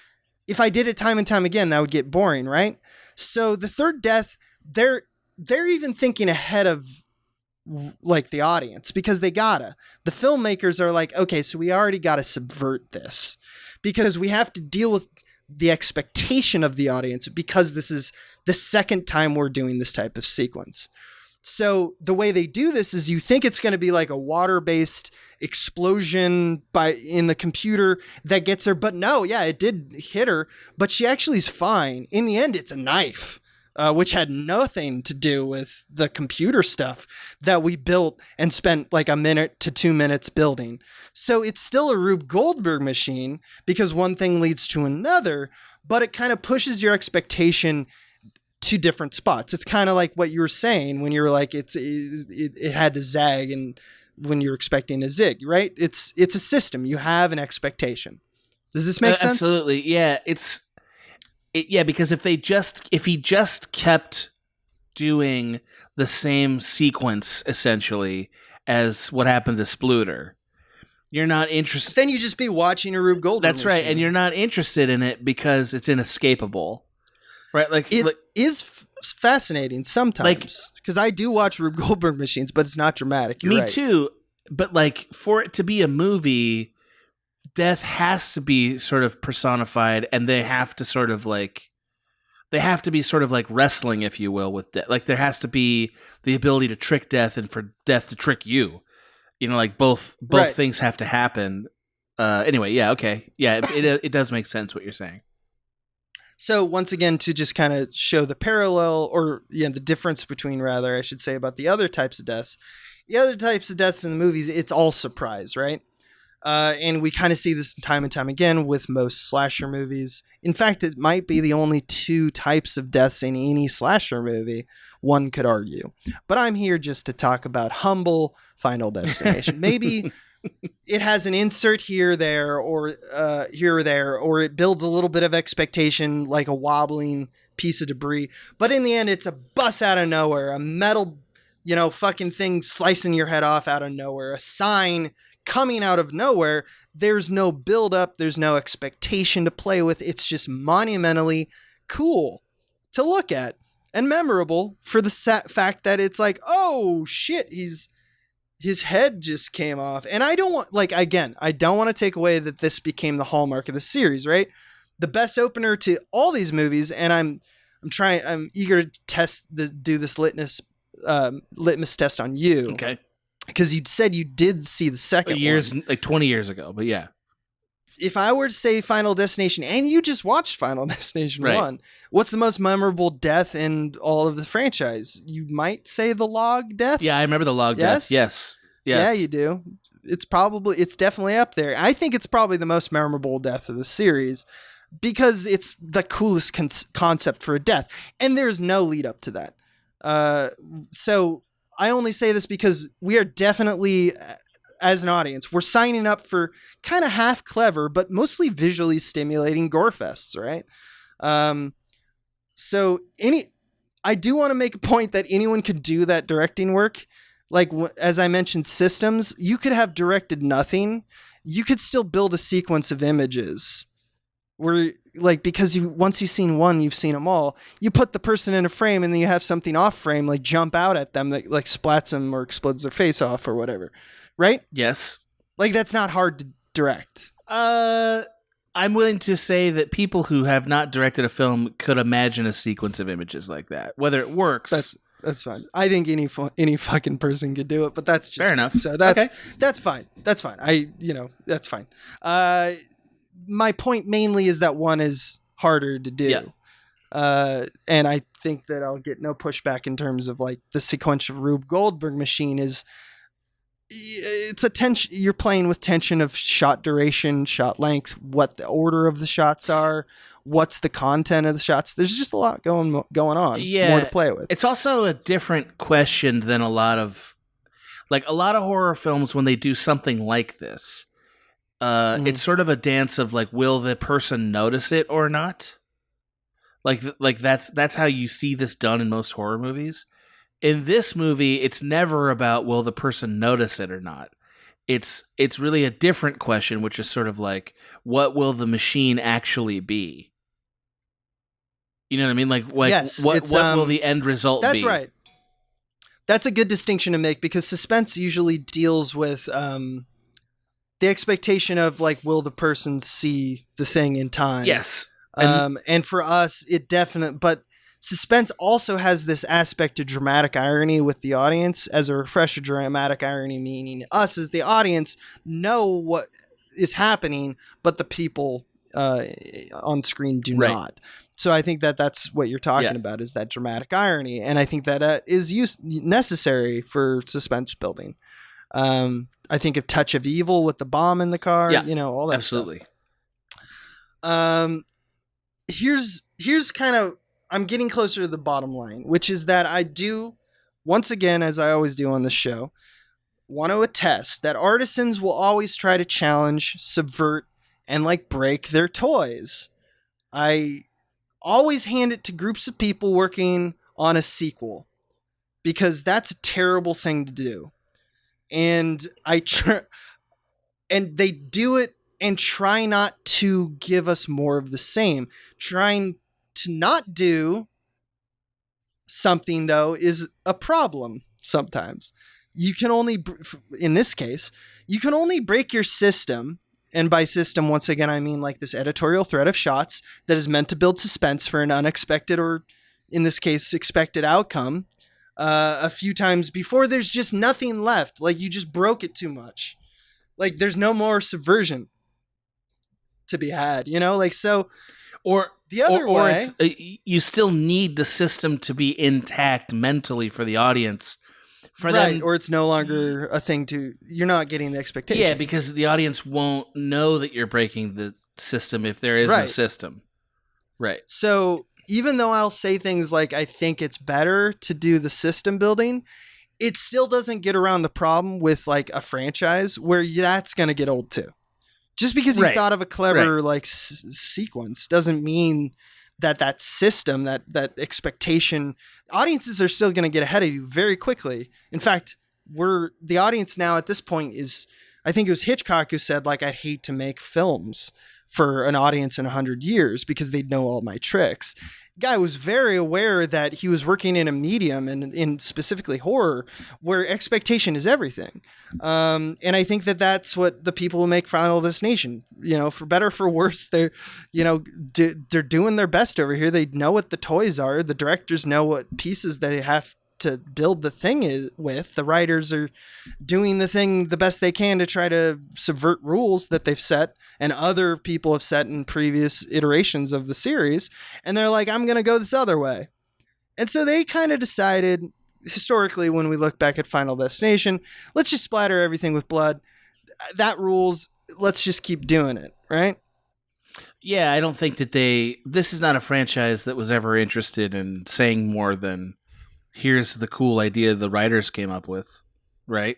if I did it time and time again, that would get boring, right? So the third death, they're even thinking ahead of like the audience, because the filmmakers are like, okay, so we already got to subvert this because we have to deal with the expectation of the audience because this is the second time we're doing this type of sequence. So the way they do this is you think it's going to be like a water-based explosion in the computer that gets her, but no, yeah, it did hit her, but she actually is fine. In the end, it's a knife. Which had nothing to do with the computer stuff that we built and spent like a minute to 2 minutes building. So it's still a Rube Goldberg machine because one thing leads to another, but it kind of pushes your expectation to different spots. It's kind of like what you were saying when you were like, it had to zag and when you're expecting a zig, right? It's a system. You have an expectation. Does this make sense? Absolutely. Yeah. Yeah, because if he just kept doing the same sequence essentially as what happened to Spluter, you're not interested. Then you just be watching a Rube Goldberg. That's right, and you're not interested in it because it's inescapable, right? Like it is fascinating sometimes because I do watch Rube Goldberg machines, but it's not dramatic. You're me right. too, but like for it to be a movie, death has to be sort of personified, and they have to be sort of like wrestling, if you will, with death. Like there has to be the ability to trick death and for death to trick you. You know, like both right. Things have to happen. Anyway, yeah, okay. Yeah, it does make sense what you're saying. So once again, to just kind of show the parallel or the difference between, rather, I should say, about the other types of deaths. The other types of deaths in the movies, it's all surprise, right? And we kind of see this time and time again with most slasher movies. In fact, it might be the only two types of deaths in any slasher movie, one could argue. But I'm here just to talk about humble Final Destination. Maybe it has an insert here or there, or it builds a little bit of expectation like a wobbling piece of debris. But in the end, it's a bus out of nowhere, a metal, fucking thing slicing your head off out of nowhere, a sign coming out of nowhere. There's no build up. There's no expectation to play with. It's just monumentally cool to look at and memorable for the fact that it's like, oh shit, his head just came off. And I don't want, I don't want to take away that this became the hallmark of the series, right? The best opener to all these movies. And I'm eager to do this litmus test on you. Okay. Because you said you did see the second one. Like 20 years ago, but yeah. If I were to say Final Destination, and you just watched Final Destination 1, what's the most memorable death in all of the franchise? You might say the log death? Yeah, I remember the log death. Yes. Yeah, you do. It's definitely up there. I think it's probably the most memorable death of the series because it's the coolest concept for a death. And there's no lead up to that. So I only say this because we are definitely, as an audience, we're signing up for kind of half clever, but mostly visually stimulating gore fests, right? I do want to make a point that anyone could do that directing work. Like, as I mentioned, systems, you could have directed nothing. You could still build a sequence of images where, because once you've seen one, you've seen them all. You put the person in a frame and then you have something off frame, like jump out at them that splats them or explodes their face off or whatever. Right? Yes. That's not hard to direct. I'm willing to say that people who have not directed a film could imagine a sequence of images like that. Whether it works, that's fine. I think any fucking person could do it, but that's just fair enough. So that's fine. That's fine. That's fine. My point mainly is that one is harder to do. And I think that I'll get no pushback in terms of like the sequential Rube Goldberg machine is it's a tension. You're playing with tension of shot duration, shot length, what the order of the shots are, what's the content of the shots. There's just a lot going on. Yeah, more to play with. It's also a different question than a lot of horror films when they do something like this. It's sort of a dance of like, will the person notice it or not? Like that's how you see this done in most horror movies. In this movie, it's never about will the person notice it or not. It's really a different question, which is sort of like, what will the machine actually be? You know what I mean? Like, yes, what will the end result be? That's right. That's a good distinction to make because suspense usually deals with the expectation of like, will the person see the thing in time? Yes. And for us, but suspense also has this aspect of dramatic irony with the audience. As a refresher, dramatic irony meaning us as the audience know what is happening, but the people on screen do not. So I think that that's what you're talking about is that dramatic irony. And I think that is necessary for suspense building. I think of Touch of Evil with the bomb in the car, all that absolutely stuff. Here's kind of, I'm getting closer to the bottom line, which is that I do, once again, as I always do on this show, want to attest that artisans will always try to challenge, subvert, and like break their toys. I always hand it to groups of people working on a sequel because that's a terrible thing to do. And and they do it and try not to give us more of the same. Trying to not do something, though, is a problem sometimes. You can only, in this case, you can only break your system. And by system, once again, I mean like this editorial thread of shots that is meant to build suspense for an unexpected or, in this case, expected outcome a few times before there's just nothing left. Like you just broke it too much. Like there's no more subversion to be had, like so. Or the other way, you still need the system to be intact mentally for the audience. For them, or it's no longer a thing you're not getting the expectation. Yeah, because the audience won't know that you're breaking the system if there is no system. Right. So even though I'll say things like, I think it's better to do the system building, it still doesn't get around the problem with like a franchise where that's going to get old too. Just because you thought of a clever sequence doesn't mean that system, that expectation, audiences are still going to get ahead of you very quickly. In fact, the audience now at this point is, I think it was Hitchcock who said, like, I'd hate to make films for an audience in 100 years because they'd know all my tricks. Guy was very aware that he was working in a medium and in specifically horror where expectation is everything. And I think that that's what the people who make Final Destination, for better or for worse, they're doing their best over here. They know what the toys are. The directors know what pieces they have to build the thing with. The writers are doing the thing the best they can to try to subvert rules that they've set and other people have set in previous iterations of the series. And they're like, I'm going to go this other way. And so they kind of decided, historically, when we look back at Final Destination, let's just splatter everything with blood. That rules. Let's just keep doing it. Right. Yeah. I don't think that this is not a franchise that was ever interested in saying more than, here's the cool idea the writers came up with, right?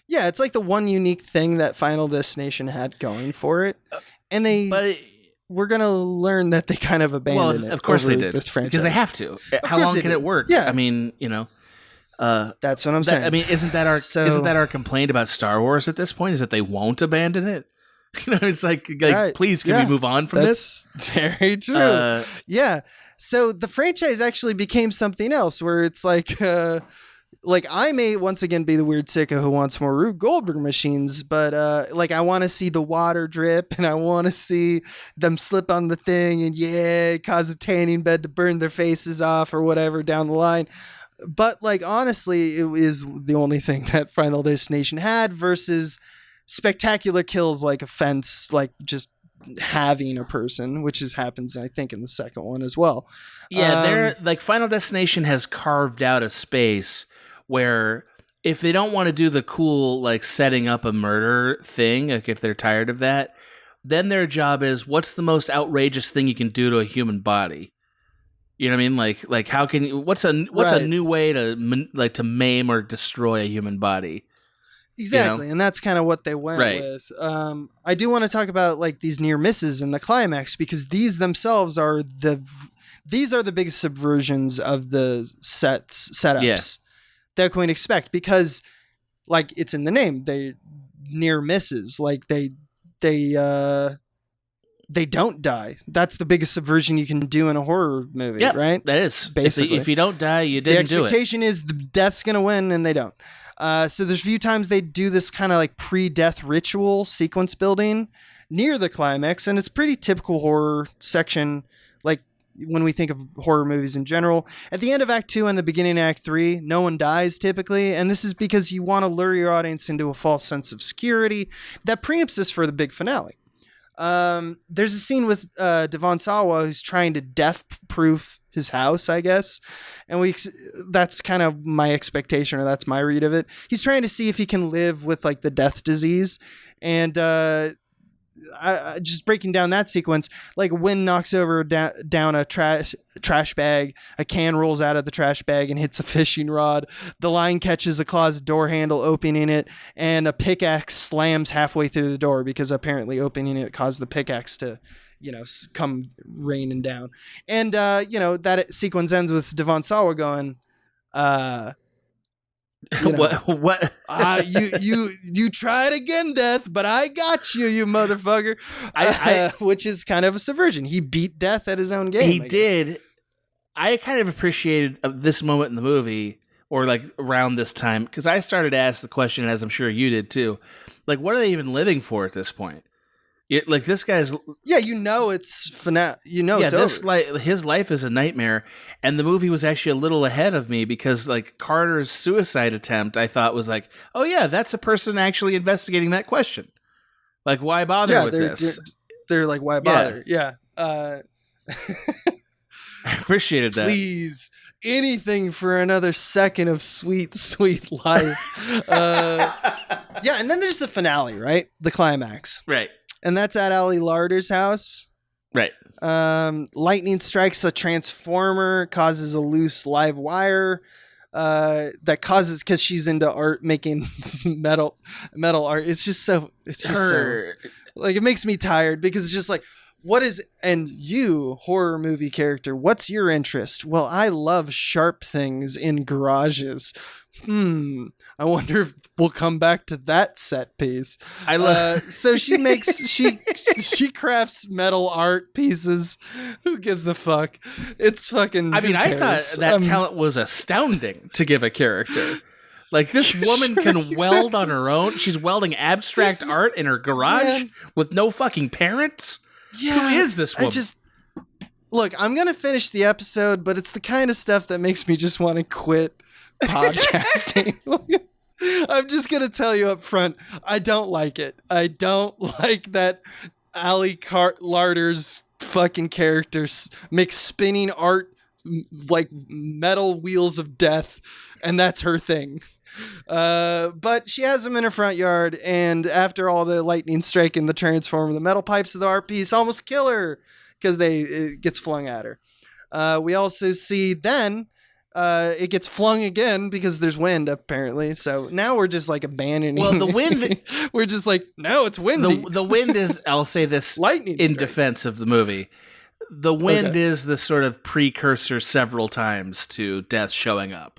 Yeah, it's like the one unique thing that Final Destination had going for it. And we're going to learn that they kind of abandoned it. Of course they did. This franchise. Because they have to. How long can it work? Yeah. I mean, that's what I'm saying. I mean, isn't that our complaint about Star Wars at this point? Is that they won't abandon it? It's like right. Please, can we move on from this? That's very true. Yeah. So the franchise actually became something else where it's like I may once again be the weird sicko who wants more Rube Goldberg machines, but I want to see the water drip and I want to see them slip on the thing and cause a tanning bed to burn their faces off or whatever down the line. But honestly, it is the only thing that Final Destination had versus spectacular kills like a fence, just having a person, which happens, I think, in the second one as well. Yeah, they're like Final Destination has carved out a space where if they don't want to do the cool like setting up a murder thing, like if they're tired of that, then their job is what's the most outrageous thing you can do to a human body? You know what I mean? Like how can you, what's a new way to maim or destroy a human body? Exactly, and that's kind of what they went with. I do want to talk about like these near misses in the climax, because these themselves are the biggest subversions of the setups that we can expect, because like it's in the name, they near misses, like they don't die. That's the biggest subversion you can do in a horror movie, right? That is basically. If you don't die, you didn't do it. The expectation is the death's gonna win, and they don't. So there's a few times they do this kind of like pre-death ritual sequence building near the climax, and it's pretty typical horror section, like when we think of horror movies in general. At the end of Act 2 and the beginning of Act 3, no one dies typically, and this is because you want to lure your audience into a false sense of security that preempts this for the big finale. There's a scene with Devon Sawa who's trying to death-proof his house, I guess, and that's kind of my expectation, or that's my read of it. He's trying to see if he can live with like the death disease, and I just breaking down that sequence, like wind knocks over down a trash bag, a can rolls out of the trash bag and hits a fishing rod, the line catches a closet door handle, opening it, and a pickaxe slams halfway through the door, because apparently opening it caused the pickaxe to come raining down. And that sequence ends with Devon Sawa going, what? You tried again, Death, but I got you, you motherfucker. Which is kind of a subversion. He beat Death at his own game. He did. I kind of appreciated this moment in the movie, or like around this time, because I started to ask the question, as I'm sure you did too, like, what are they even living for at this point? Like this guy's it's over. His life is a nightmare, and the movie was actually a little ahead of me, because like Carter's suicide attempt, I thought was like, oh yeah, that's a person actually investigating that question. Like, why bother with this? They're like, why bother? Yeah. I appreciated that. Please, anything for another second of sweet, sweet life. And then there's the finale, right? The climax, right? And that's at Ali Larder's house. Right. Lightning strikes a transformer, causes a loose live wire that causes, because she's into art, making metal art. It's just so, like, it makes me tired, because it's just like, and you, horror movie character, what's your interest? Well, I love sharp things in garages. I wonder if we'll come back to that set piece. I love. So she crafts metal art pieces. Who gives a fuck? It's fucking. I mean, I thought that talent was astounding to give a character. Like, this woman can weld on her own. She's welding abstract art in her garage with no fucking parents. Yeah, who is this woman? Look, I'm gonna finish the episode, but it's the kind of stuff that makes me just want to quit podcasting. I'm just gonna tell you up front, I don't like it. I don't like that Ali Larder's fucking characters make spinning art like metal wheels of death, and that's her thing. But she has them in her front yard, and after all the lightning striking the transformer, the metal pipes of the art piece almost kill her, because it gets flung at her. We also see then it gets flung again because there's wind, apparently. So now we're just like abandoning. Well, the wind. We're just like, no, it's windy. The wind is. I'll say this lightning in defense of the movie. The wind is the sort of precursor several times to death showing up.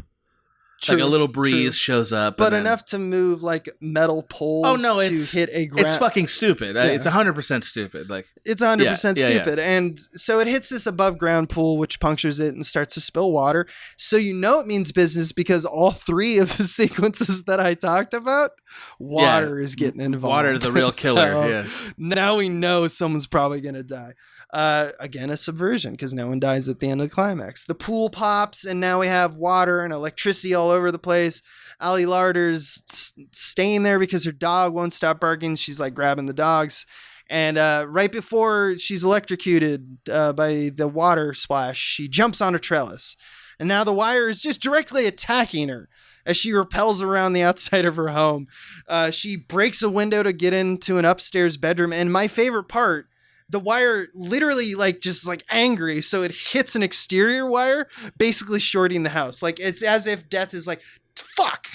True, like a little breeze shows up, but enough to move like metal poles. To hit a ground. It's fucking stupid. It's 100% stupid. Like, it's 100% stupid, and so it hits this above ground pool, which punctures it and starts to spill water. So it means business, because all three of the sequences that I talked about, water is getting involved. Water, the real killer. Now we know someone's probably gonna die. Again, a subversion, because no one dies at the end of the climax. The pool pops, and now we have water and electricity all over the place. Ali Larder's staying there because her dog won't stop barking. She's like grabbing the dogs, And right before she's electrocuted by the water splash, she jumps on a trellis. And now the wire is just directly attacking her as she repels around the outside of her home. She breaks a window to get into an upstairs bedroom. And my favorite part, the wire literally just angry. So it hits an exterior wire, basically shorting the house. Like it's as if death is like, fuck,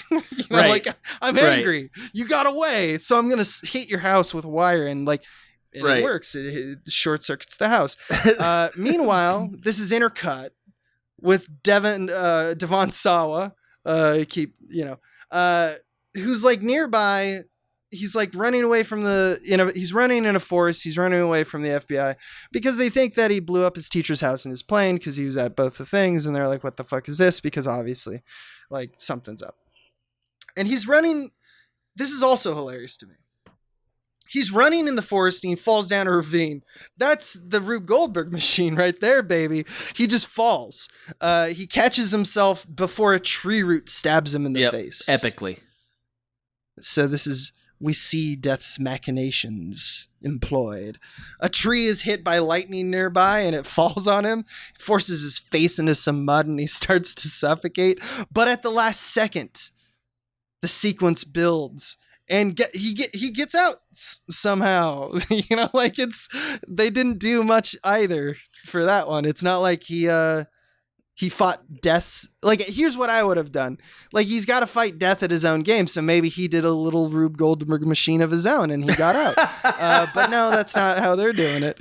right. I'm angry. You got away. So I'm going to hit your house with wire. And it works. It short circuits the house. Meanwhile, this is intercut with Devon Sawa, who's nearby. He's running away from he's running in a forest. He's running away from the FBI because they think that he blew up his teacher's house in his plane because he was at both the things. And they're like, what the fuck is this? Because obviously something's up. And he's running. This is also hilarious to me. He's running in the forest and he falls down a ravine. That's the Rube Goldberg machine right there, baby. He just falls. He catches himself before a tree root stabs him in the face. Epically. So we see death's machinations employed. A tree is hit by lightning nearby and it falls on him, forces his face into some mud and he starts to suffocate. But at the last second, the sequence builds. And he gets out somehow, they didn't do much either for that one. It's not like he fought deaths. Here's what I would have done. He's got to fight death at his own game. So maybe he did a little Rube Goldberg machine of his own and he got out. But no, that's not how they're doing it.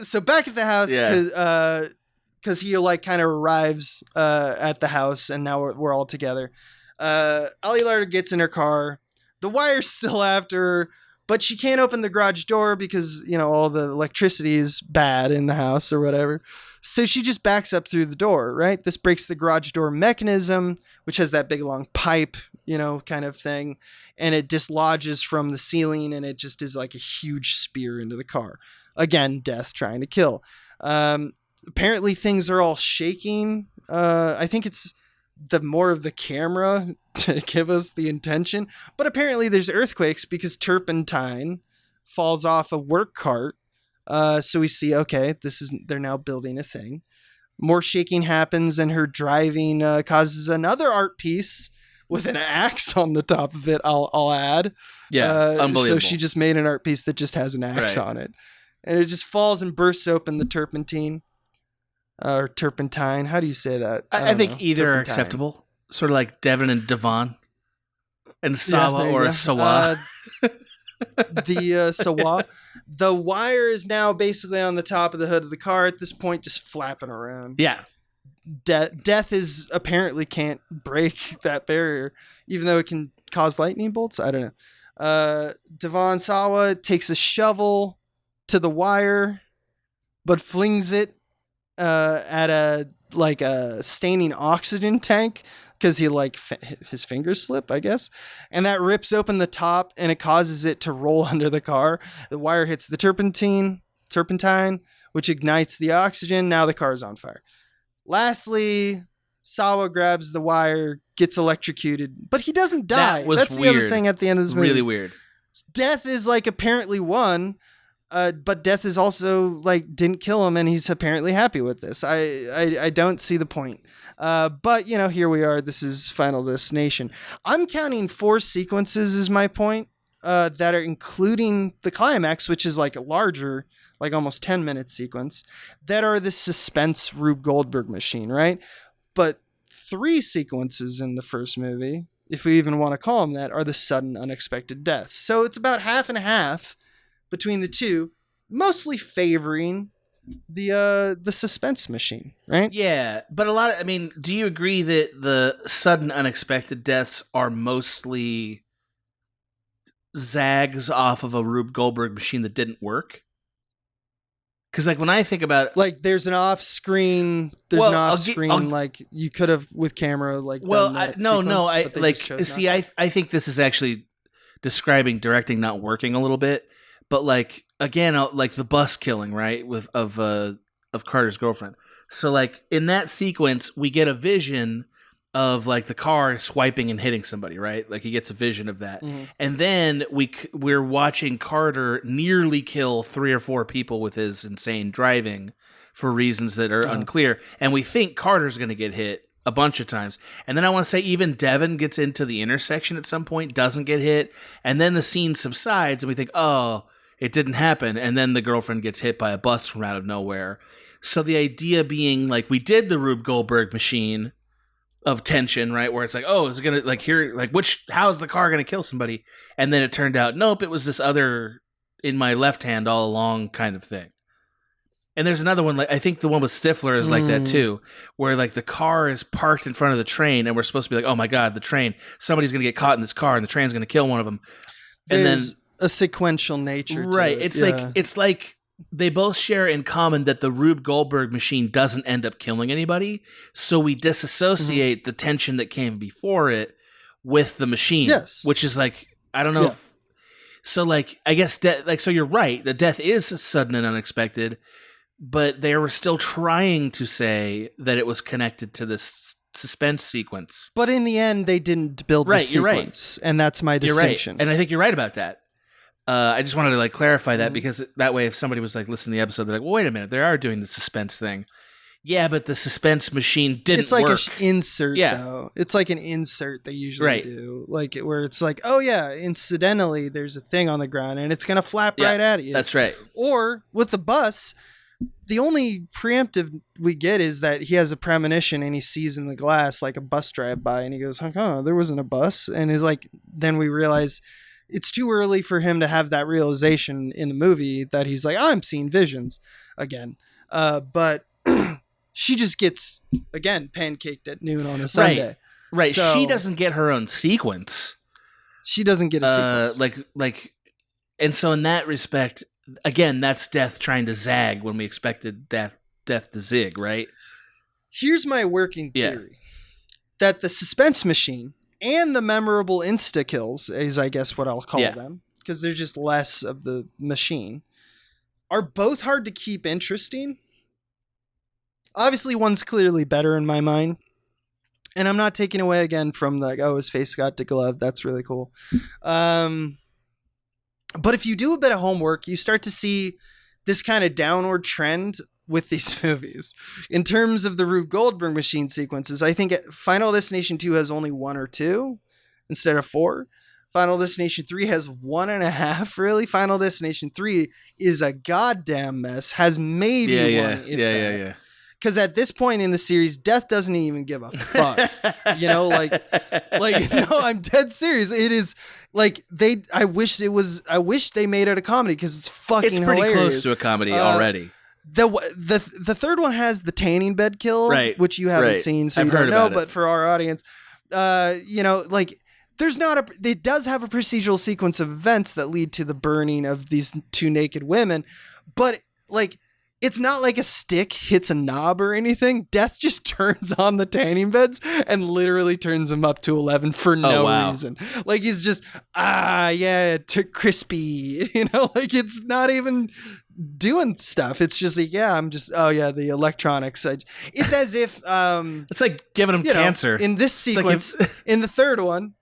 So back at the house, cause he kind of arrives, at the house and now we're all together. Ali Larter gets in her car. The wire's still after her, but she can't open the garage door because, all the electricity is bad in the house or whatever. So she just backs up through the door, right? This breaks the garage door mechanism, which has that big long pipe, kind of thing. And it dislodges from the ceiling and it just is like a huge spear into the car. Again, death trying to kill. Apparently things are all shaking. I think it's the more of the camera to give us the intention, but apparently there's earthquakes because turpentine falls off a work cart. So we see, okay, they're now building a thing. More shaking happens and her driving causes another art piece with an axe on the top of it. I'll add. Yeah. Unbelievable. So she just made an art piece that just has an axe on it and it just falls and bursts open the turpentine. Or turpentine. How do you say that? I think either are acceptable. Sort of like Devon and Devon. And Sawa or Sawa. The Sawa. The wire is now basically on the top of the hood of the car at this point, just flapping around. Yeah. Death apparently can't break that barrier, even though it can cause lightning bolts. I don't know. Devon Sawa takes a shovel to the wire, but flings it at a staining oxygen tank because he his fingers slip, I guess, and that rips open the top and it causes it to roll under the car. The wire hits the turpentine, which ignites the oxygen. Now the car is on fire. Lastly, Sawa grabs the wire, gets electrocuted, but he doesn't die. That's weird. The other thing at the end of this movie. Really weird. Death is apparently won. But death is also didn't kill him and he's apparently happy with this. I don't see the point. But here we are. This is Final Destination. I'm counting 4 sequences is my point, that are including the climax, which is a larger, almost 10-minute sequence that are the suspense Rube Goldberg machine. Right. But 3 sequences in the first movie, if we even want to call them that, are the sudden unexpected deaths. So it's about half and half between the two, mostly favoring the suspense machine, right? Yeah, but do you agree that the sudden unexpected deaths are mostly zags off of a Rube Goldberg machine that didn't work? Because when I think about there's an off-screen, you could have with camera done that sequence, I think this is actually describing directing not working a little bit. But again, the bus killing, right, of Carter's girlfriend. So in that sequence, we get a vision of like the car swiping and hitting somebody, right? Like he gets a vision of that. Mm-hmm. And then we're watching Carter nearly kill 3 or 4 people with his insane driving for reasons that are unclear. And we think Carter's going to get hit a bunch of times. And then I want to say even Devin gets into the intersection at some point, doesn't get hit. And then the scene subsides and we think, oh, it didn't happen. And then the girlfriend gets hit by a bus from out of nowhere. So the idea being like we did the Rube Goldberg machine of tension, right? Where it's like, oh, is it going to like here, like how is the car going to kill somebody? And then it turned out, nope, it was this other in my left hand all along kind of thing. And there's another one, like I think the one with Stifler is like that too, where like the car is parked in front of the train and we're supposed to be like, oh my God, the train, somebody's going to get caught in this car and the train's going to kill one of them. And There's then a sequential nature to right. it. It's like they both share in common that the Rube Goldberg machine doesn't end up killing anybody. So we disassociate the tension that came before it with the machine. Yes. Which is like, I don't know. So like, I guess so you're right. The death is sudden and unexpected, but they were still trying to say that it was connected to this suspense sequence. But in the end, they didn't build the sequence, and that's my distinction. You're right. And I think you're right about that. I just wanted to like clarify that because that way, if somebody was like listening to the episode, they're like, "Well, wait a minute, they are doing the suspense thing." Yeah, but the suspense machine didn't. It's like work. an insert, though. It's like an insert they usually do, like where it's like, "Oh yeah, incidentally, there's a thing on the ground, and it's gonna flap right at you." That's right. Or with the bus. The only preemptive we get is that he has a premonition and he sees in the glass like a bus drive by and he goes, oh, there wasn't a bus. And is like, then we realize it's too early for him to have that realization in the movie that he's like, I'm seeing visions again. But she just gets, again, pancaked at noon on a Sunday. Right. So, she doesn't get her own sequence. She doesn't get a sequence. And so in that respect, again, that's death trying to zag when we expected death to zig, right? Here's my working theory. That the suspense machine and the memorable insta-kills, is I guess what I'll call them, because they're just less of the machine, are both hard to keep interesting. Obviously, one's clearly better in my mind. And I'm not taking away again from like, oh, his face got degloved. That's really cool. But if you do a bit of homework, you start to see this kind of downward trend with these movies. In terms of the Rube Goldberg machine sequences, I think Final Destination 2 has only 1 or 2 instead of 4. Final Destination 3 has 1.5, really. Final Destination 3 is a goddamn mess, has maybe one, if that. Because at this point in the series, Death doesn't even give a fuck. You know, like, no, I'm dead serious. It is like I wish they made it a comedy because it's fucking hilarious. It's pretty close to a comedy already. The third one has the tanning bed kill, which you haven't seen, so you don't know. But for our audience, you know, like it does have a procedural sequence of events that lead to the burning of these 2 naked women, but like. It's not like a stick hits a knob or anything. Death just turns on the tanning beds and literally turns them up to 11 for no reason. Like he's just, crispy. You know, like it's not even doing stuff. It's just like, the electronics. It's as if... it's like giving him cancer. In this sequence, in the third one,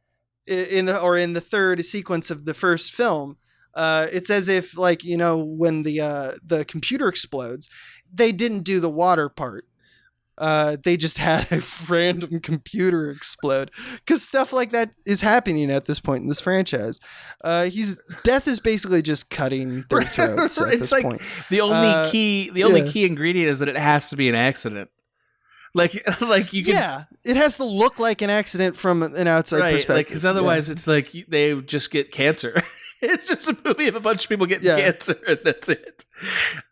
in the third sequence of the first film, it's as if, like, you know, when the computer explodes, they didn't do the water part. They just had a random computer explode because stuff like that is happening at this point in this franchise. Death is basically just cutting their throats at this point. The only key ingredient is that it has to be an accident. Like you can. It has to look like an accident from an outside perspective. Because otherwise, it's like they just get cancer. It's just a movie of a bunch of people getting cancer, and that's it.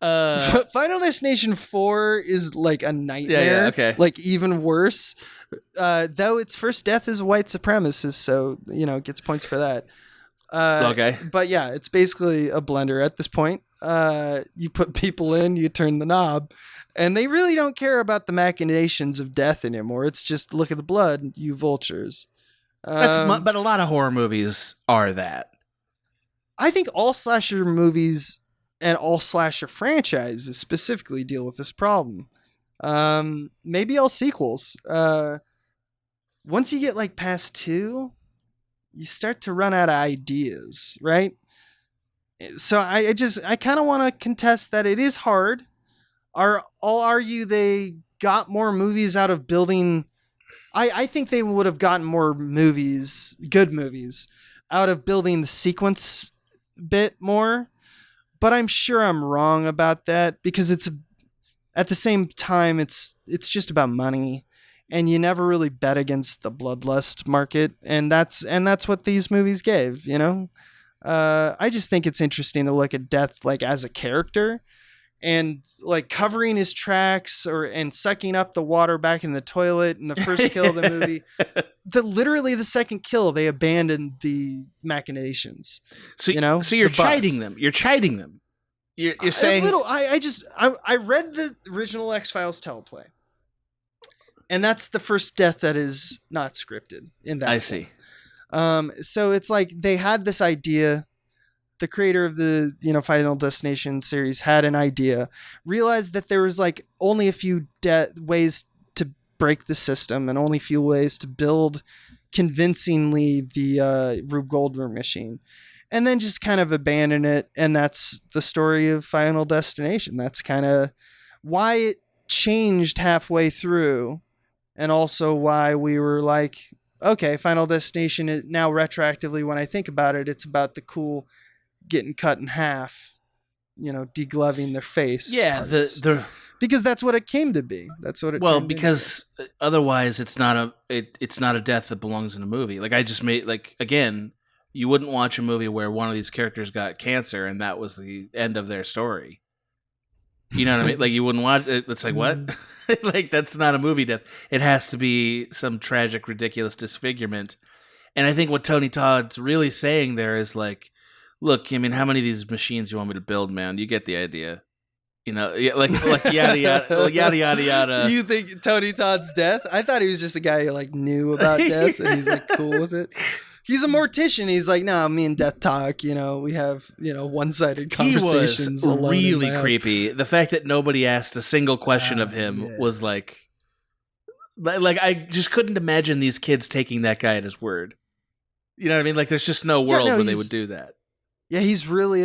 Final Destination 4 is like a nightmare. Okay. Like even worse. Though its first death is a white supremacist, so you know it gets points for that. Okay. But yeah, it's basically a blender at this point. You put people in, you turn the knob, and they really don't care about the machinations of death anymore. It's just look at the blood, you vultures. But a lot of horror movies are that. I think all slasher movies and all slasher franchises specifically deal with this problem. Maybe all sequels. once you get like past 2, you start to run out of ideas, right? So I kind of want to contest that it is hard. I'll argue they got more movies out of building. I think they would have gotten more movies, good movies, out of building the sequence bit more. But I'm sure I'm wrong about that, because it's at the same time it's just about money, and you never really bet against the bloodlust market, and that's what these movies gave, you know. I just think it's interesting to look at Death like as a character, and like covering his tracks and sucking up the water back in the toilet in the first kill of the movie. Literally the second kill, they abandoned the machinations. So you know, so you're chiding them. You're chiding them. You're saying a little. I read the original X-Files teleplay, and that's the first death that is not scripted in that. I see. So it's like they had this idea. The creator of the Final Destination series had an idea, realized that there was like only a few ways to break the system, and only a few ways to build convincingly the Rube Goldberg machine, and then just kind of abandon it. And that's the story of Final Destination. That's kind of why it changed halfway through, and also why we were like, okay, Final Destination is now retroactively, when I think about it, it's about the cool getting cut in half, degloving their face. Yeah, because that's what it came to be. That's what it. Well, because otherwise, it's not a death that belongs in a movie. Like I just made again, you wouldn't watch a movie where one of these characters got cancer and that was the end of their story. You know what I mean? Like you wouldn't watch it. It's like what? Like that's not a movie death. It has to be some tragic, ridiculous disfigurement. And I think what Tony Todd's really saying there is like, look, I mean, how many of these machines do you want me to build, man? You get the idea. Like yada yada yada yada yada. You think Tony Todd's death? I thought he was just a guy who like knew about death and he's like cool with it. He's a mortician. He's like, no, me and Death talk. We have one-sided conversations. He was really creepy. The fact that nobody asked a single question of him was like I just couldn't imagine these kids taking that guy at his word. You know what I mean? Like, there's just no world where they would do that. Yeah, he's really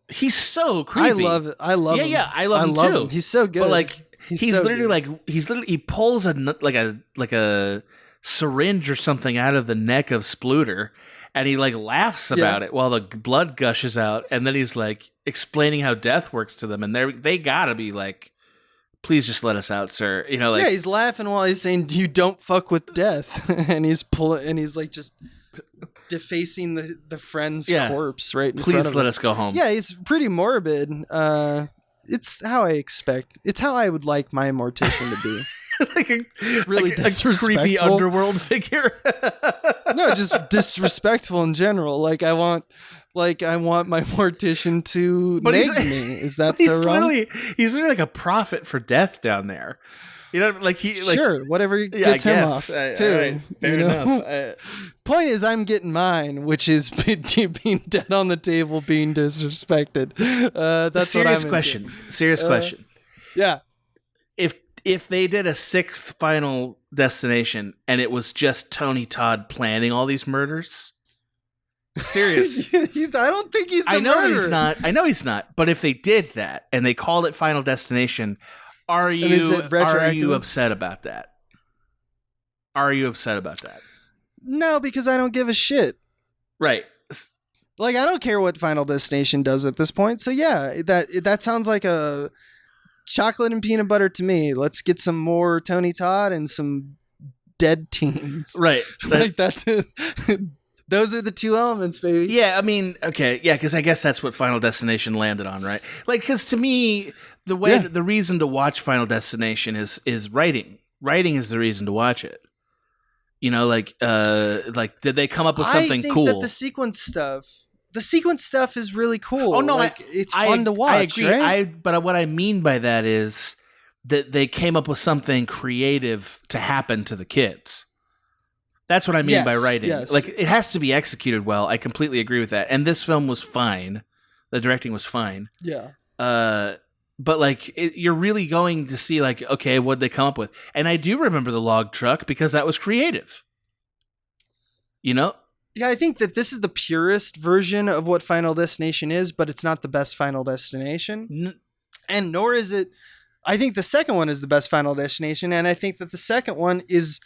he's so creepy. I love him. Yeah, I love him too. He's so good. But like he's so literally good. He pulls a syringe or something out of the neck of Spluter, and he like laughs about it while the blood gushes out, and then he's like explaining how death works to them, and they gotta be like, please just let us out, sir. He's laughing while he's saying, "You don't fuck with death," and he's like just defacing the friend's corpse right in front of him. Please let us go home. Yeah, it's pretty morbid. It's how I expect. It's how I would like my mortician to be. Really disrespectful. A creepy underworld figure. No, just disrespectful in general. Like I want my mortician to nag me. Is that so wrong? He's literally like a prophet for death down there. Sure, whatever gets him off too. Right, fair enough. Point is, I'm getting mine, which is being dead on the table, being disrespected. That's serious what I'm question. into. Serious question. Yeah. If they did a 6th Final Destination and it was just Tony Todd planning all these murders, serious. I don't think he's the murderer. I know he's not. But if they did that and they called it Final Destination, are you upset about that? Are you upset about that? No, because I don't give a shit. Right. Like I don't care what Final Destination does at this point. So yeah, that sounds like a chocolate and peanut butter to me. Let's get some more Tony Todd and some dead teens. Right. Like that's it. Those are the two elements, baby. Yeah, I mean, okay, yeah, because I guess that's what Final Destination landed on, right? Like, because to me, the reason to watch Final Destination is writing. Writing is the reason to watch it. Did they come up with something cool? I think that the sequence stuff is really cool. Oh no, it's fun to watch. I agree. Right? But what I mean by that is that they came up with something creative to happen to the kids. That's what I mean by writing. Yes. Like, it has to be executed well. I completely agree with that. And this film was fine. The directing was fine. Yeah. But like, you're really going to see like, okay, what'd they come up with? And I do remember the log truck because that was creative. You know? Yeah, I think that this is the purest version of what Final Destination is, but it's not the best Final Destination. And nor is it... I think the second one is the best Final Destination, and I think that the second one is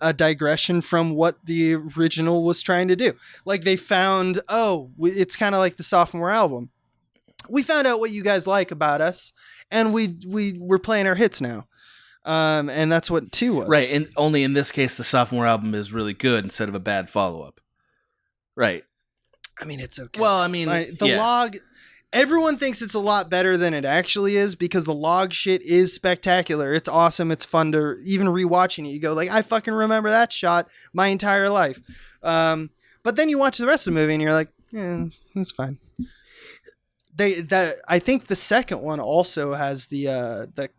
a digression from what the original was trying to do. Like, they found, it's kind of like the sophomore album. We found out what you guys like about us, and we're playing our hits now. And that's what 2 was. Right, and only in this case, the sophomore album is really good instead of a bad follow-up. Right. I mean, it's okay. Well, I mean... the log... Everyone thinks it's a lot better than it actually is because the log shit is spectacular. It's awesome. It's fun to even rewatching it. You go like, I fucking remember that shot my entire life. But then you watch the rest of the movie and you're like, it's fine. I think the second one also has the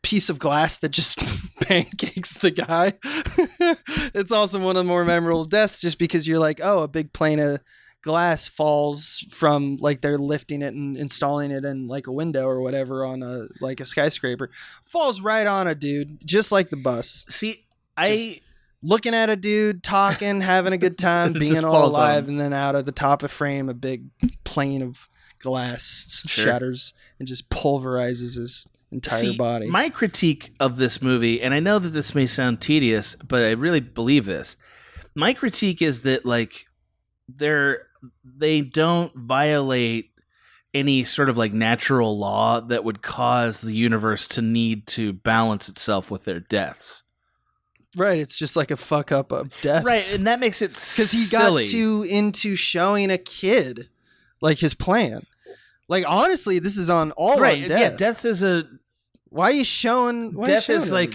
piece of glass that just pancakes the guy. It's also one of the more memorable deaths just because you're like, a big plane of glass falls from like they're lifting it and installing it in like a window or whatever on a skyscraper, falls right on a dude just like the bus. See, looking at a dude talking, having a good time, being all alive, and then out of the top of frame a big plane of glass shatters and just pulverizes his entire body. My critique of this movie, and I know that this may sound tedious, but I really believe this. My critique is that like they don't violate any sort of like natural law that would cause the universe to need to balance itself with their deaths. Right, it's just like a fuck up of deaths. Right, and that makes it because he got too into showing a kid like his plan. Like honestly, this is on all on death. Yeah, death is a. Why are you showing? Death is like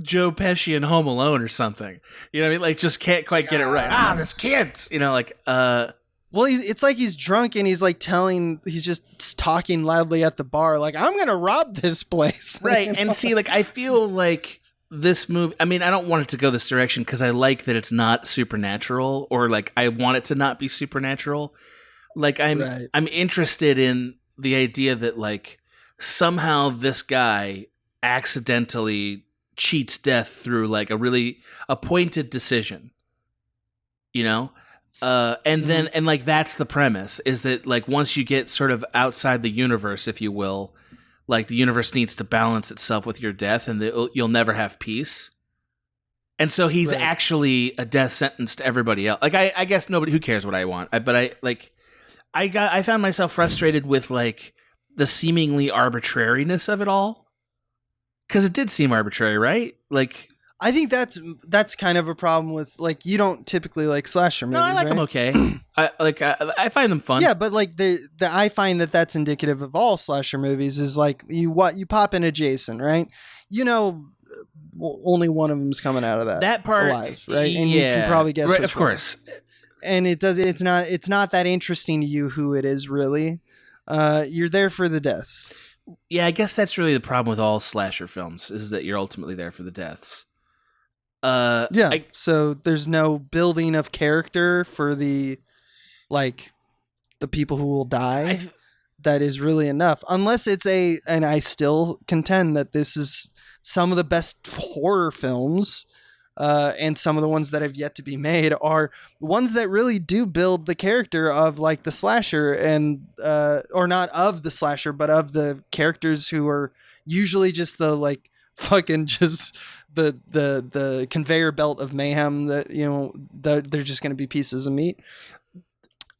Joe Pesci in Home Alone or something. You know what I mean? Like just can't quite get it right. This kid. You know, like Well, it's like he's drunk and he's like he's just talking loudly at the bar, like I'm gonna rob this place. Right, and see, like I feel like this movie. I mean, I don't want it to go this direction because I like that it's not supernatural, or like I want it to not be supernatural. Like I'm interested in the idea that like. Somehow this guy accidentally cheats death through like a really appointed decision, you know? And then, and like, that's the premise is that like, once you get sort of outside the universe, if you will, like the universe needs to balance itself with your death and you'll never have peace. And so he's actually a death sentence to everybody else. Like, I guess nobody, who cares what I want? I found myself frustrated with like, the seemingly arbitrariness of it all, because it did seem arbitrary, right? Like, I think that's kind of a problem with like you don't typically like slasher movies. No, I like them okay. I find them fun. Yeah, but like I find that's indicative of all slasher movies is like you pop in a Jason, right? You know, only one of them's coming out of that part alive, right? And you can probably guess right, which of course. One. And it's not that interesting to you who it is really. You're there for the deaths. Yeah, I guess that's really the problem with all slasher films is that you're ultimately there for the deaths. So there's no building of character for the people who will die. That is really enough, unless it's and I still contend that this is some of the best horror films. And some of the ones that have yet to be made are ones that really do build the character of like the slasher and or not of the slasher, but of the characters who are usually just the like fucking just the conveyor belt of mayhem that, you know, they're just going to be pieces of meat.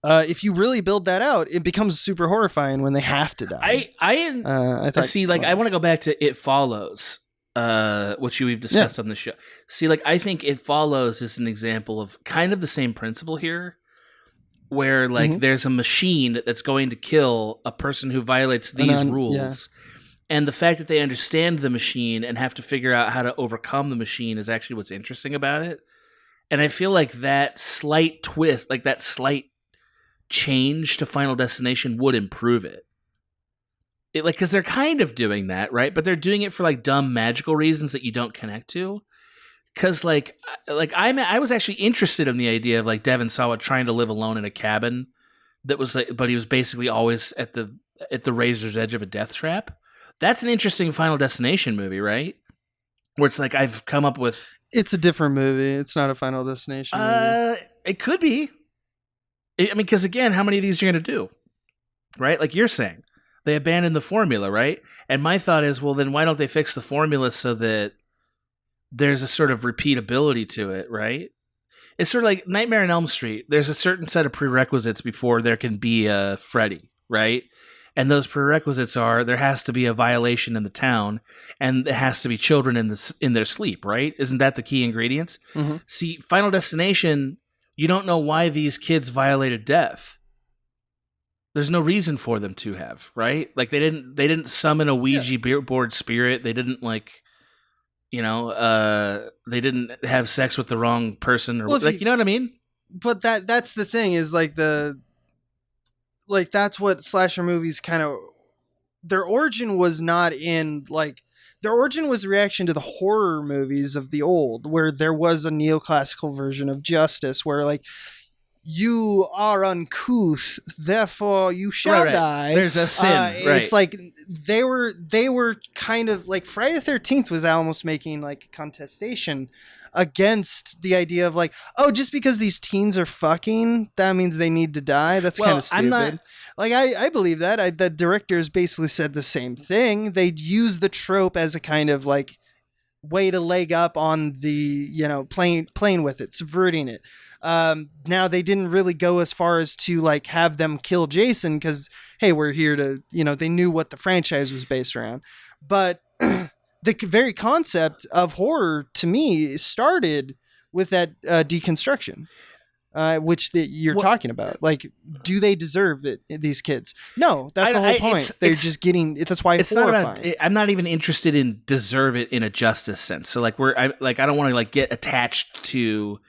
If you really build that out, it becomes super horrifying when they have to die. I see, like, I want to go back to It Follows. Which we've discussed on the show. See, like, I think It Follows is an example of kind of the same principle here, where like there's a machine that's going to kill a person who violates these rules, and the fact that they understand the machine and have to figure out how to overcome the machine is actually what's interesting about it. And I feel like that slight twist, like that slight change to Final Destination would improve it. Because they're kind of doing that, right? But they're doing it for like dumb magical reasons that you don't connect to. Because I was actually interested in the idea of like Devon Sawa trying to live alone in a cabin that was like, but he was basically always at the razor's edge of a death trap. That's an interesting Final Destination movie, right? Where it's like I've come up with. It's a different movie. It's not a Final Destination movie. It could be. I mean, because again, how many of these are you going to do? Right? Like you're saying, they abandoned the formula, right? And my thought is, well, then why don't they fix the formula so that there's a sort of repeatability to it, right? It's sort of like Nightmare on Elm Street. There's a certain set of prerequisites before there can be a Freddy, right? And those prerequisites are there has to be a violation in the town, and it has to be children in their sleep, right? Isn't that the key ingredients? Mm-hmm. See, Final Destination, you don't know why these kids violated death. There's no reason for them to have, right? Like they didn't summon a Ouija board spirit. They didn't they didn't have sex with the wrong person or you know what I mean? But that's the thing is that's what slasher movies kind of, their origin was not in their origin was a reaction to the horror movies of the old, where there was a neoclassical version of justice where you are uncouth, therefore you shall die. There's a sin. Right. It's like they were kind of like Friday the 13th was almost making a contestation against the idea of just because these teens are fucking, that means they need to die. That's kind of stupid. I believe that. The directors basically said the same thing. They'd use the trope as a kind of way to leg up on the, playing with it, subverting it. Now they didn't really go as far as to have them kill Jason because, hey, we're here to, they knew what the franchise was based around. But the very concept of horror to me started with that deconstruction, which you're talking about. Do they deserve it, these kids? No, that's the whole point. They're just getting, that's why it's horrifying. I'm not even interested in deserve it in a justice sense. So I don't want to get attached to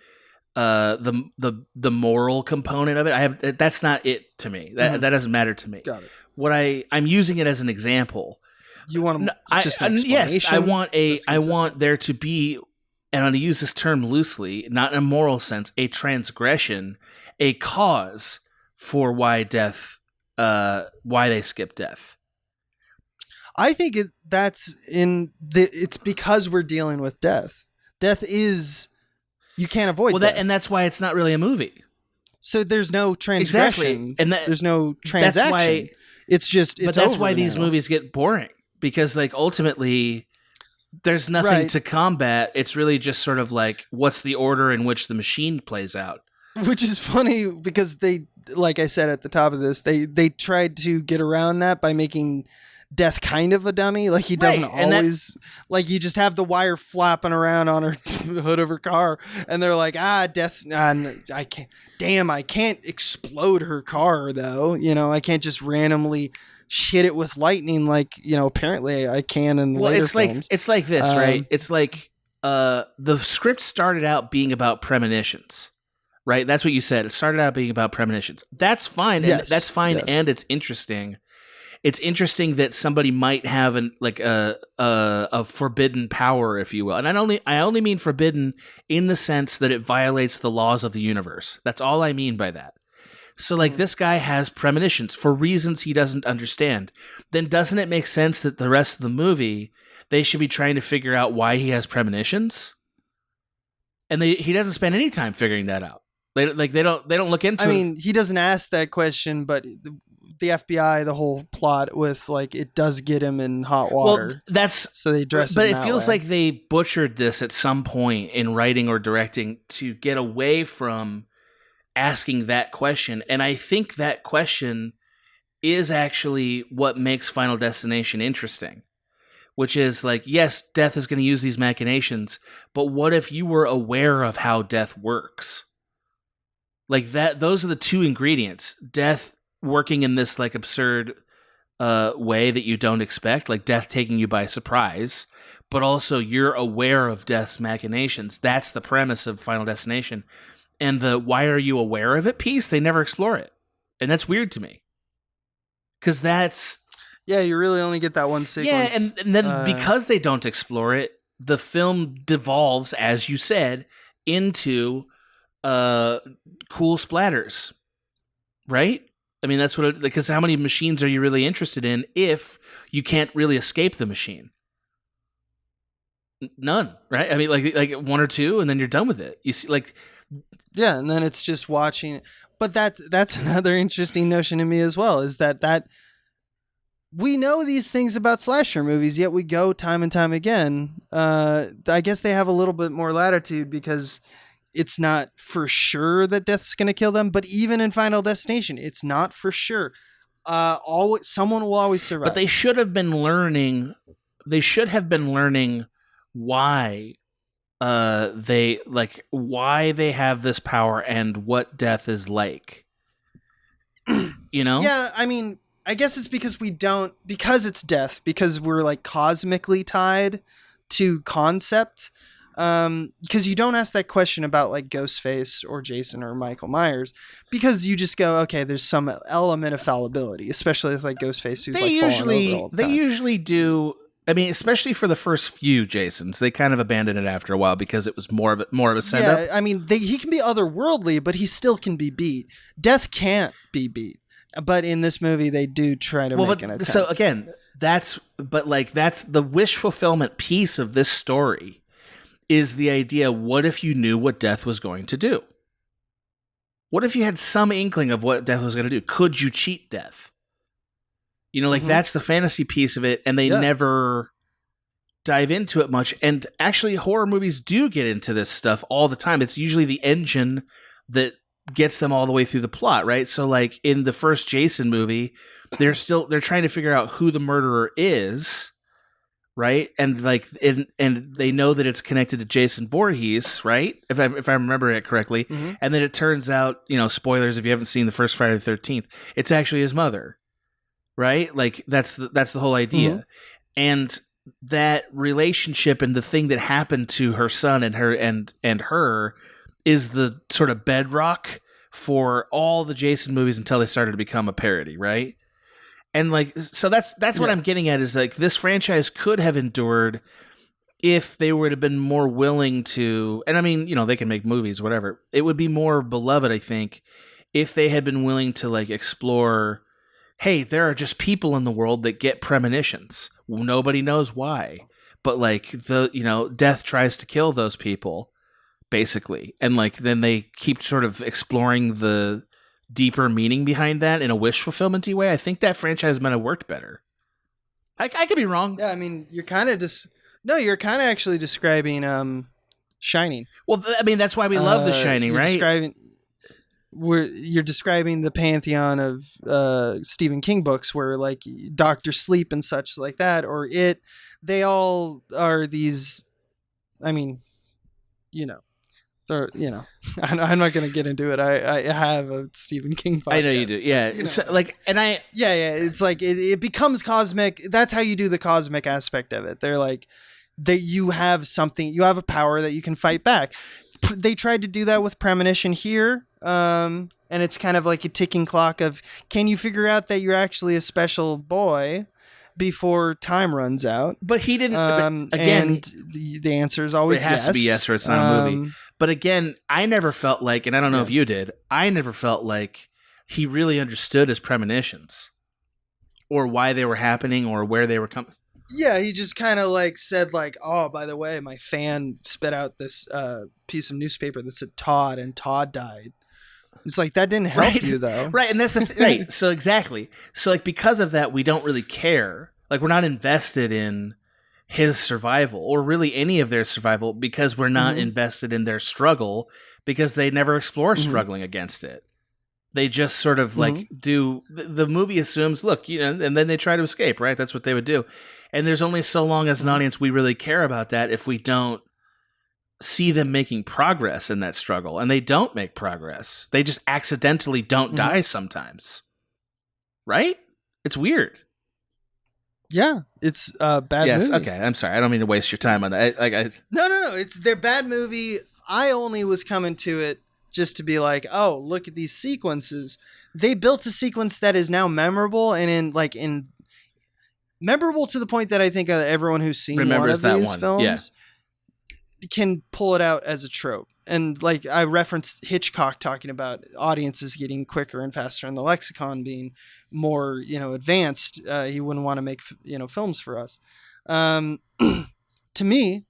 the moral component of it. That's not it to me. That doesn't matter to me. Got it. I'm using it as an example. You want just an explanation? Yes, I want there to be, and I'm going to use this term loosely, not in a moral sense, a transgression, a cause for why they skip death. I think it's because we're dealing with death. Death is, you can't avoid death. And that's why it's not really a movie. So there's no transgression. Exactly. And there's no transaction. That's why these movies get boring. Because ultimately there's nothing to combat. It's really just sort of what's the order in which the machine plays out. Which is funny because they, like I said at the top of this, they tried to get around that by making Death kind of a dummy. He doesn't always, you just have the wire flapping around on her hood of her car and they're Death, I can't explode her car though. I can't just randomly hit it with lightning apparently I can in later films. It's like this, right? It's the script started out being about premonitions, right? That's what you said. It started out being about premonitions. That's fine. Yes, and that's fine. Yes. And it's interesting. It's interesting that somebody might have a forbidden power, if you will. And I only mean forbidden in the sense that it violates the laws of the universe. That's all I mean by that. So this guy has premonitions for reasons he doesn't understand. Then doesn't it make sense that the rest of the movie, they should be trying to figure out why he has premonitions? And he doesn't spend any time figuring that out. They don't look into it. I mean, he doesn't ask that question, but the FBI, the whole plot with it does get him in hot water. Well, so they dress but him it that feels way. like they butchered this at some point in writing or directing to get away from asking that question. And I think that question is actually what makes Final Destination interesting, which is yes, death is going to use these machinations, but what if you were aware of how death works? Those are the two ingredients. Death working in this absurd way that you don't expect, death taking you by surprise, but also you're aware of death's machinations. That's the premise of Final Destination. And the why are you aware of it piece, they never explore it. And that's weird to me. Because that's... Yeah, you really only get that one sequence. Yeah, and then because they don't explore it, the film devolves, as you said, into cool splatters. Right? I mean, that's what because how many machines are you really interested in if you can't really escape the machine? None, right? I mean, like one or two, and then you're done with it. You see, like, yeah, and then it's just watching. But that's another interesting notion to me as well, is that we know these things about slasher movies, yet we go time and time again. I guess they have a little bit more latitude because it's not for sure that death's going to kill them. But even in Final Destination, it's not for sure. Always, someone will always survive. But they should have been learning. They should have been learning why why they have this power and what death is like. You know? Yeah, I mean, I guess it's because because it's death, because we're like cosmically tied to concept. Because you don't ask that question about like Ghostface or Jason or Michael Myers, because you just go, okay, there's some element of fallibility, especially with like Ghostface, who's falling over all the time. They usually do. I mean, especially for the first few Jasons, they kind of abandoned it after a while because it was more of a setup. Yeah, I mean, he can be otherworldly, but he still can be beat. Death can't be beat. But in this movie, they do try to make an attempt. So again, that's the wish fulfillment piece of this story, is the idea, what if you knew what death was going to do? What if you had some inkling of what death was going to do? Could you cheat death? You know, like that's the fantasy piece of it, and they never dive into it much. And actually, horror movies do get into this stuff all the time. It's usually the engine that gets them all the way through the plot, right? So like in the first Jason movie, they're trying to figure out who the murderer is, right? And and they know that it's connected to Jason Voorhees, right? If I remember it correctly. And then it turns out, you know, spoilers if you haven't seen the first Friday the 13th, it's actually his mother. Right? Like that's the whole idea. And that relationship and the thing that happened to her son and her is the sort of bedrock for all the Jason movies until they started to become a parody, right? And like, so that's what I'm getting at, is like this franchise could have endured if they would have been more willing to, and I mean, you know, they can make movies, whatever. It would be more beloved, I think, if they had been willing to like explore, hey, there are just people in the world that get premonitions. Nobody knows why, but like death tries to kill those people, basically, and like then they keep sort of exploring the deeper meaning behind that in a wish fulfillment-y way. I think that franchise might have worked better. I could be wrong. Yeah, I mean, you're kind of actually describing Shining. Well, I mean, that's why we love The Shining, right? You're describing the pantheon of Stephen King books, where like Dr. Sleep and such like that, or It, they all are these, I mean, you know, I'm not going to get into it. I have a Stephen King podcast. I know you do. Yeah. You know. So, like, and I, yeah, it's like, it becomes cosmic. That's how you do the cosmic aspect of it. They're like, that you have something, you have a power that you can fight back. They tried to do that with Premonition here. And it's kind of like a ticking clock of, can you figure out that you're actually a special boy before time runs out? But he didn't. Again, and the answer is always yes. It has to be yes, or it's not a movie. But again, I never felt like, and I don't know if you did, I never felt like he really understood his premonitions, or why they were happening, or where they were coming. Yeah, he just kind of like said like, oh, by the way, my fan spit out this piece of newspaper that said Todd, and Todd died. It's like, that didn't help you though. Right. And that's right. So exactly. So like, because of that, we don't really care. Like, we're not invested in his survival, or really any of their survival, because we're not invested in their struggle, because they never explore struggling against it. They just sort of like do, the movie assumes, look, you know, and then they try to escape, right? That's what they would do. And there's only so long as an audience we really care about that if we don't see them making progress in that struggle. And they don't make progress. They just accidentally don't die sometimes. Right? It's weird. Yeah, it's a bad movie. Okay, I'm sorry. I don't mean to waste your time on that. No. It's their bad movie. I only was coming to it just to be like, oh, look at these sequences. They built a sequence that is now memorable, and in memorable to the point that I think everyone who's seen remembers one of these films can pull it out as a trope. And like I referenced Hitchcock talking about audiences getting quicker and faster, and the lexicon being more, advanced. He wouldn't want to make, films for us. To me,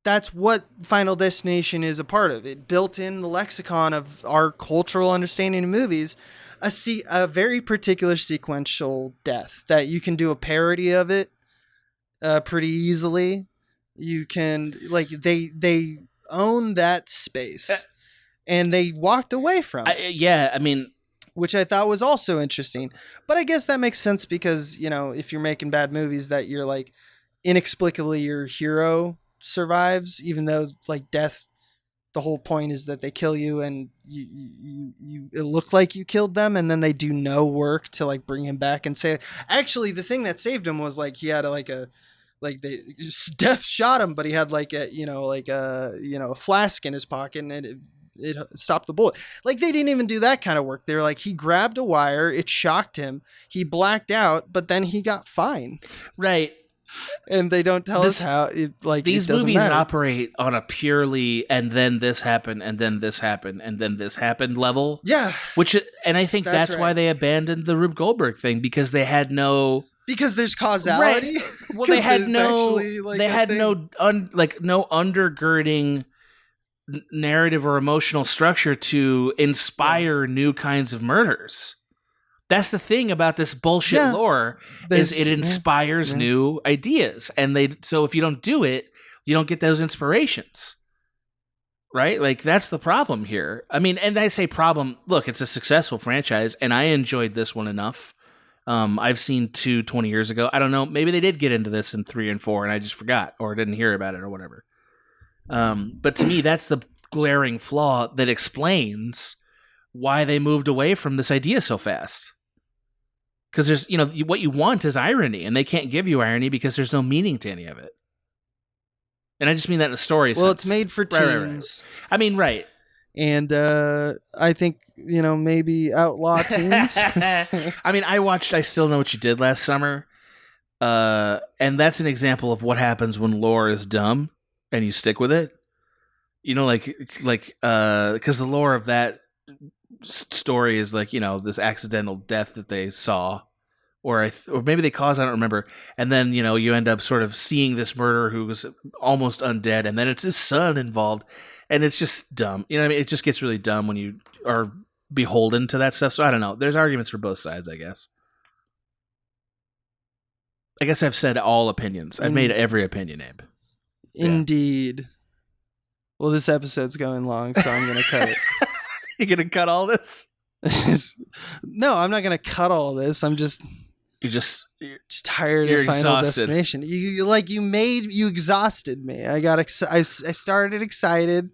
that's what Final Destination is a part of. It built in the lexicon of our cultural understanding of movies, a very particular sequential death that you can do a parody of it pretty easily. You can, like, they own that space and they walked away from it. I mean, which I thought was also interesting, but I guess that makes sense because, you know, if you're making bad movies that you're like inexplicably your hero survives, even though like death, the whole point is that they kill you and you it looked like you killed them, and then they do no work to like bring him back and say, actually the thing that saved him was like he had death shot him, but he had like a flask in his pocket and it stopped the bullet. Like, they didn't even do that kind of work. They're like, he grabbed a wire, it shocked him, he blacked out, but then he got fine. Right. And they don't tell us how these movies operate on a purely and then this happened and then this happened and then this happened level. Yeah. And I think that's right. Why they abandoned the Rube Goldberg thing, because they had no... Because there's causality. Right. Well, they had no undergirding narrative or emotional structure to inspire new kinds of murders. That's the thing about this bullshit lore, is it inspires new ideas. And so if you don't do it, you don't get those inspirations. Right? Like, that's the problem here. I mean, and I say problem, look, it's a successful franchise and I enjoyed this one enough. I've seen 2 20 years ago. I don't know. Maybe they did get into this in 3 and 4 and I just forgot or didn't hear about it or whatever. But to me, that's the glaring flaw that explains why they moved away from this idea so fast. Because there's, what you want is irony, and they can't give you irony because there's no meaning to any of it. And I just mean that in a story sense. Well, it's made for teens. Right. I mean, right. And I think, maybe outlaw teens. I mean, I Still Know What You Did last summer. And that's an example of what happens when lore is dumb and you stick with it. Because the lore of that story is like, this accidental death that they saw, or maybe they caused, I don't remember. And then, you end up sort of seeing this murderer who was almost undead, and then it's his son involved, and it's just dumb. You know what I mean? It just gets really dumb when you are beholden to that stuff. So I don't know. There's arguments for both sides, I guess. I've said all opinions. I've made every opinion, Abe. Indeed. Yeah. Well, this episode's going long, so I'm going to cut it. You're going to cut all this? No, I'm not going to cut all this. I'm just... You're just tired of Final Destination. You exhausted me. I started excited.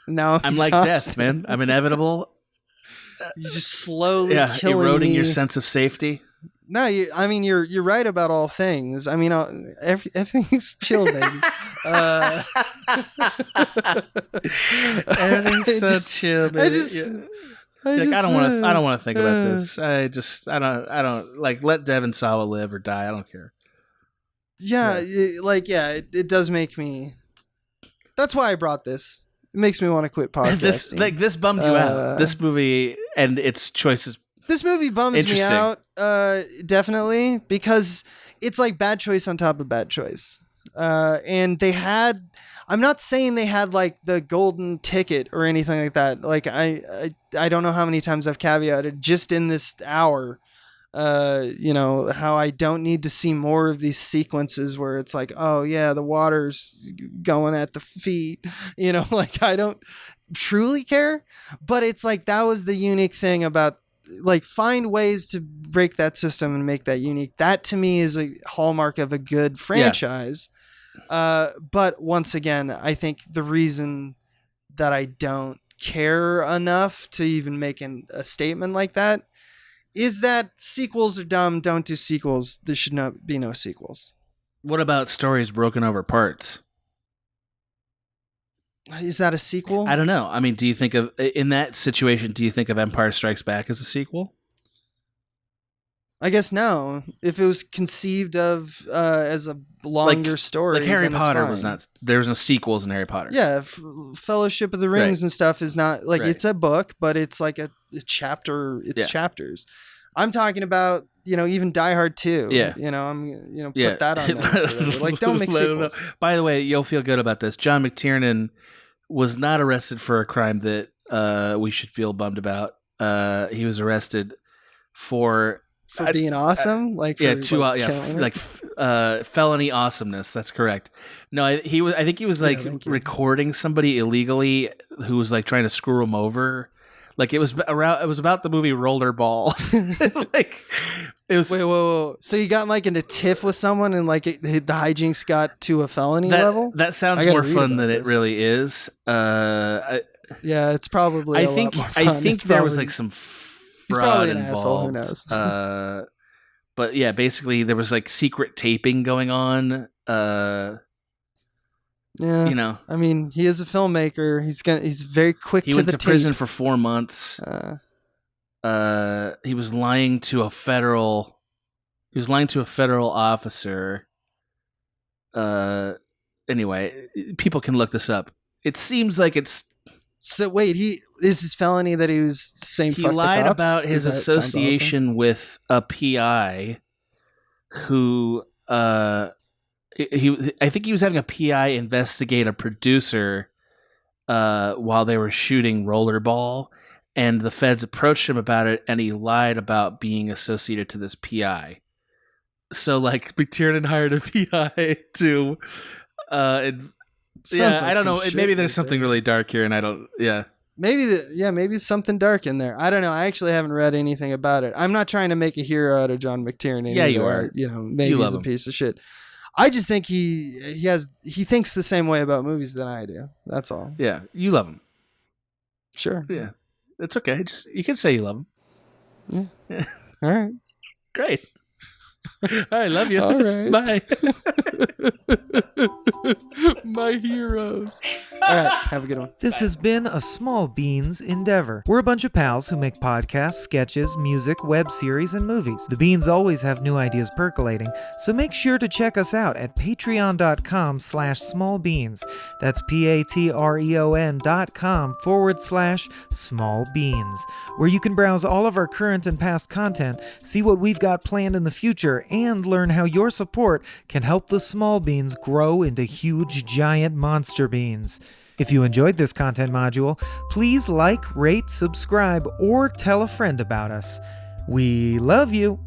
Now I'm like death, man. I'm inevitable. You just slowly killing eroding me. Your sense of safety. No, you're right about all things. I mean, everything's chill, baby. Everything's so chill, baby. I don't want to think about this. I don't like, let Devon Sawa live or die. I don't care. Yeah, it does make me. That's why I brought this. It makes me want to quit podcasting. This bummed you out. This movie and its choices. This movie bums me out, definitely, because it's like bad choice on top of bad choice. And they had, I'm not saying they had like the golden ticket or anything like that. Like I don't know how many times I've caveated just in this hour, how I don't need to see more of these sequences where it's like, oh yeah, the water's going at the feet, like I don't truly care, but it's like, that was the unique thing about, like, find ways to break that system and make that unique. That to me is a hallmark of a good franchise. Yeah. But once again, I think the reason that I don't care enough to even make a statement like that is that sequels are dumb. Don't do sequels. There should not be no sequels. What about stories broken over parts? Is that a sequel? I don't know. I mean, in that situation, do you think of Empire Strikes Back as a sequel? I guess no. If it was conceived of as a longer story, like Harry Potter was not. There's no sequels in Harry Potter. Yeah, Fellowship of the Rings and stuff is not like it's a book, but it's like a chapter. It's chapters. I'm talking about even Die Hard 2. Yeah. I'm put that on there. Like, don't make sequels. By the way, you'll feel good about this. John McTiernan was not arrested for a crime that we should feel bummed about. He was arrested for being awesome, felony awesomeness. That's correct. No, I think he was recording somebody illegally who was like trying to screw him over. Like it was about the movie Rollerball. Like it was. Wait, whoa. So you got like in a tiff with someone and like the hijinks got to a felony level? That sounds more fun than it really is. Yeah, it's probably. I think there was like some he's probably an asshole. Who knows? But yeah, basically there was like secret taping going on. Yeah, I mean, he is a filmmaker. He's very quick to the tape. He went to prison for 4 months. He was lying to a federal officer. Anyway, people can look this up. It seems like it's. So wait, is his felony that he was saying he fuck lied the cops? About his association with a PI who I think he was having a PI investigate a producer while they were shooting Rollerball, and the feds approached him about it, and he lied about being associated to this PI. So like McTiernan hired a PI to I don't know. Maybe there's something really dark here, and I don't. Yeah. Maybe it's something dark in there. I don't know. I actually haven't read anything about it. I'm not trying to make a hero out of John McTiernan. Yeah, you are. Maybe he's a piece of shit. I just think he thinks the same way about movies than I do. That's all. Yeah, you love him. Sure. Yeah, it's okay. You can say you love him. Yeah. All right. Great. I love you. All right. Bye. My heroes. All right. Have a good one. This has been a Small Beans endeavor. We're a bunch of pals who make podcasts, sketches, music, web series, and movies. The Beans always have new ideas percolating, so make sure to check us out at patreon.com/smallbeans. That's patreon.com/smallbeans, where you can browse all of our current and past content, see what we've got planned in the future, and learn how your support can help the small beans grow into huge, giant monster beans. If you enjoyed this content module, please like, rate, subscribe, or tell a friend about us. We love you!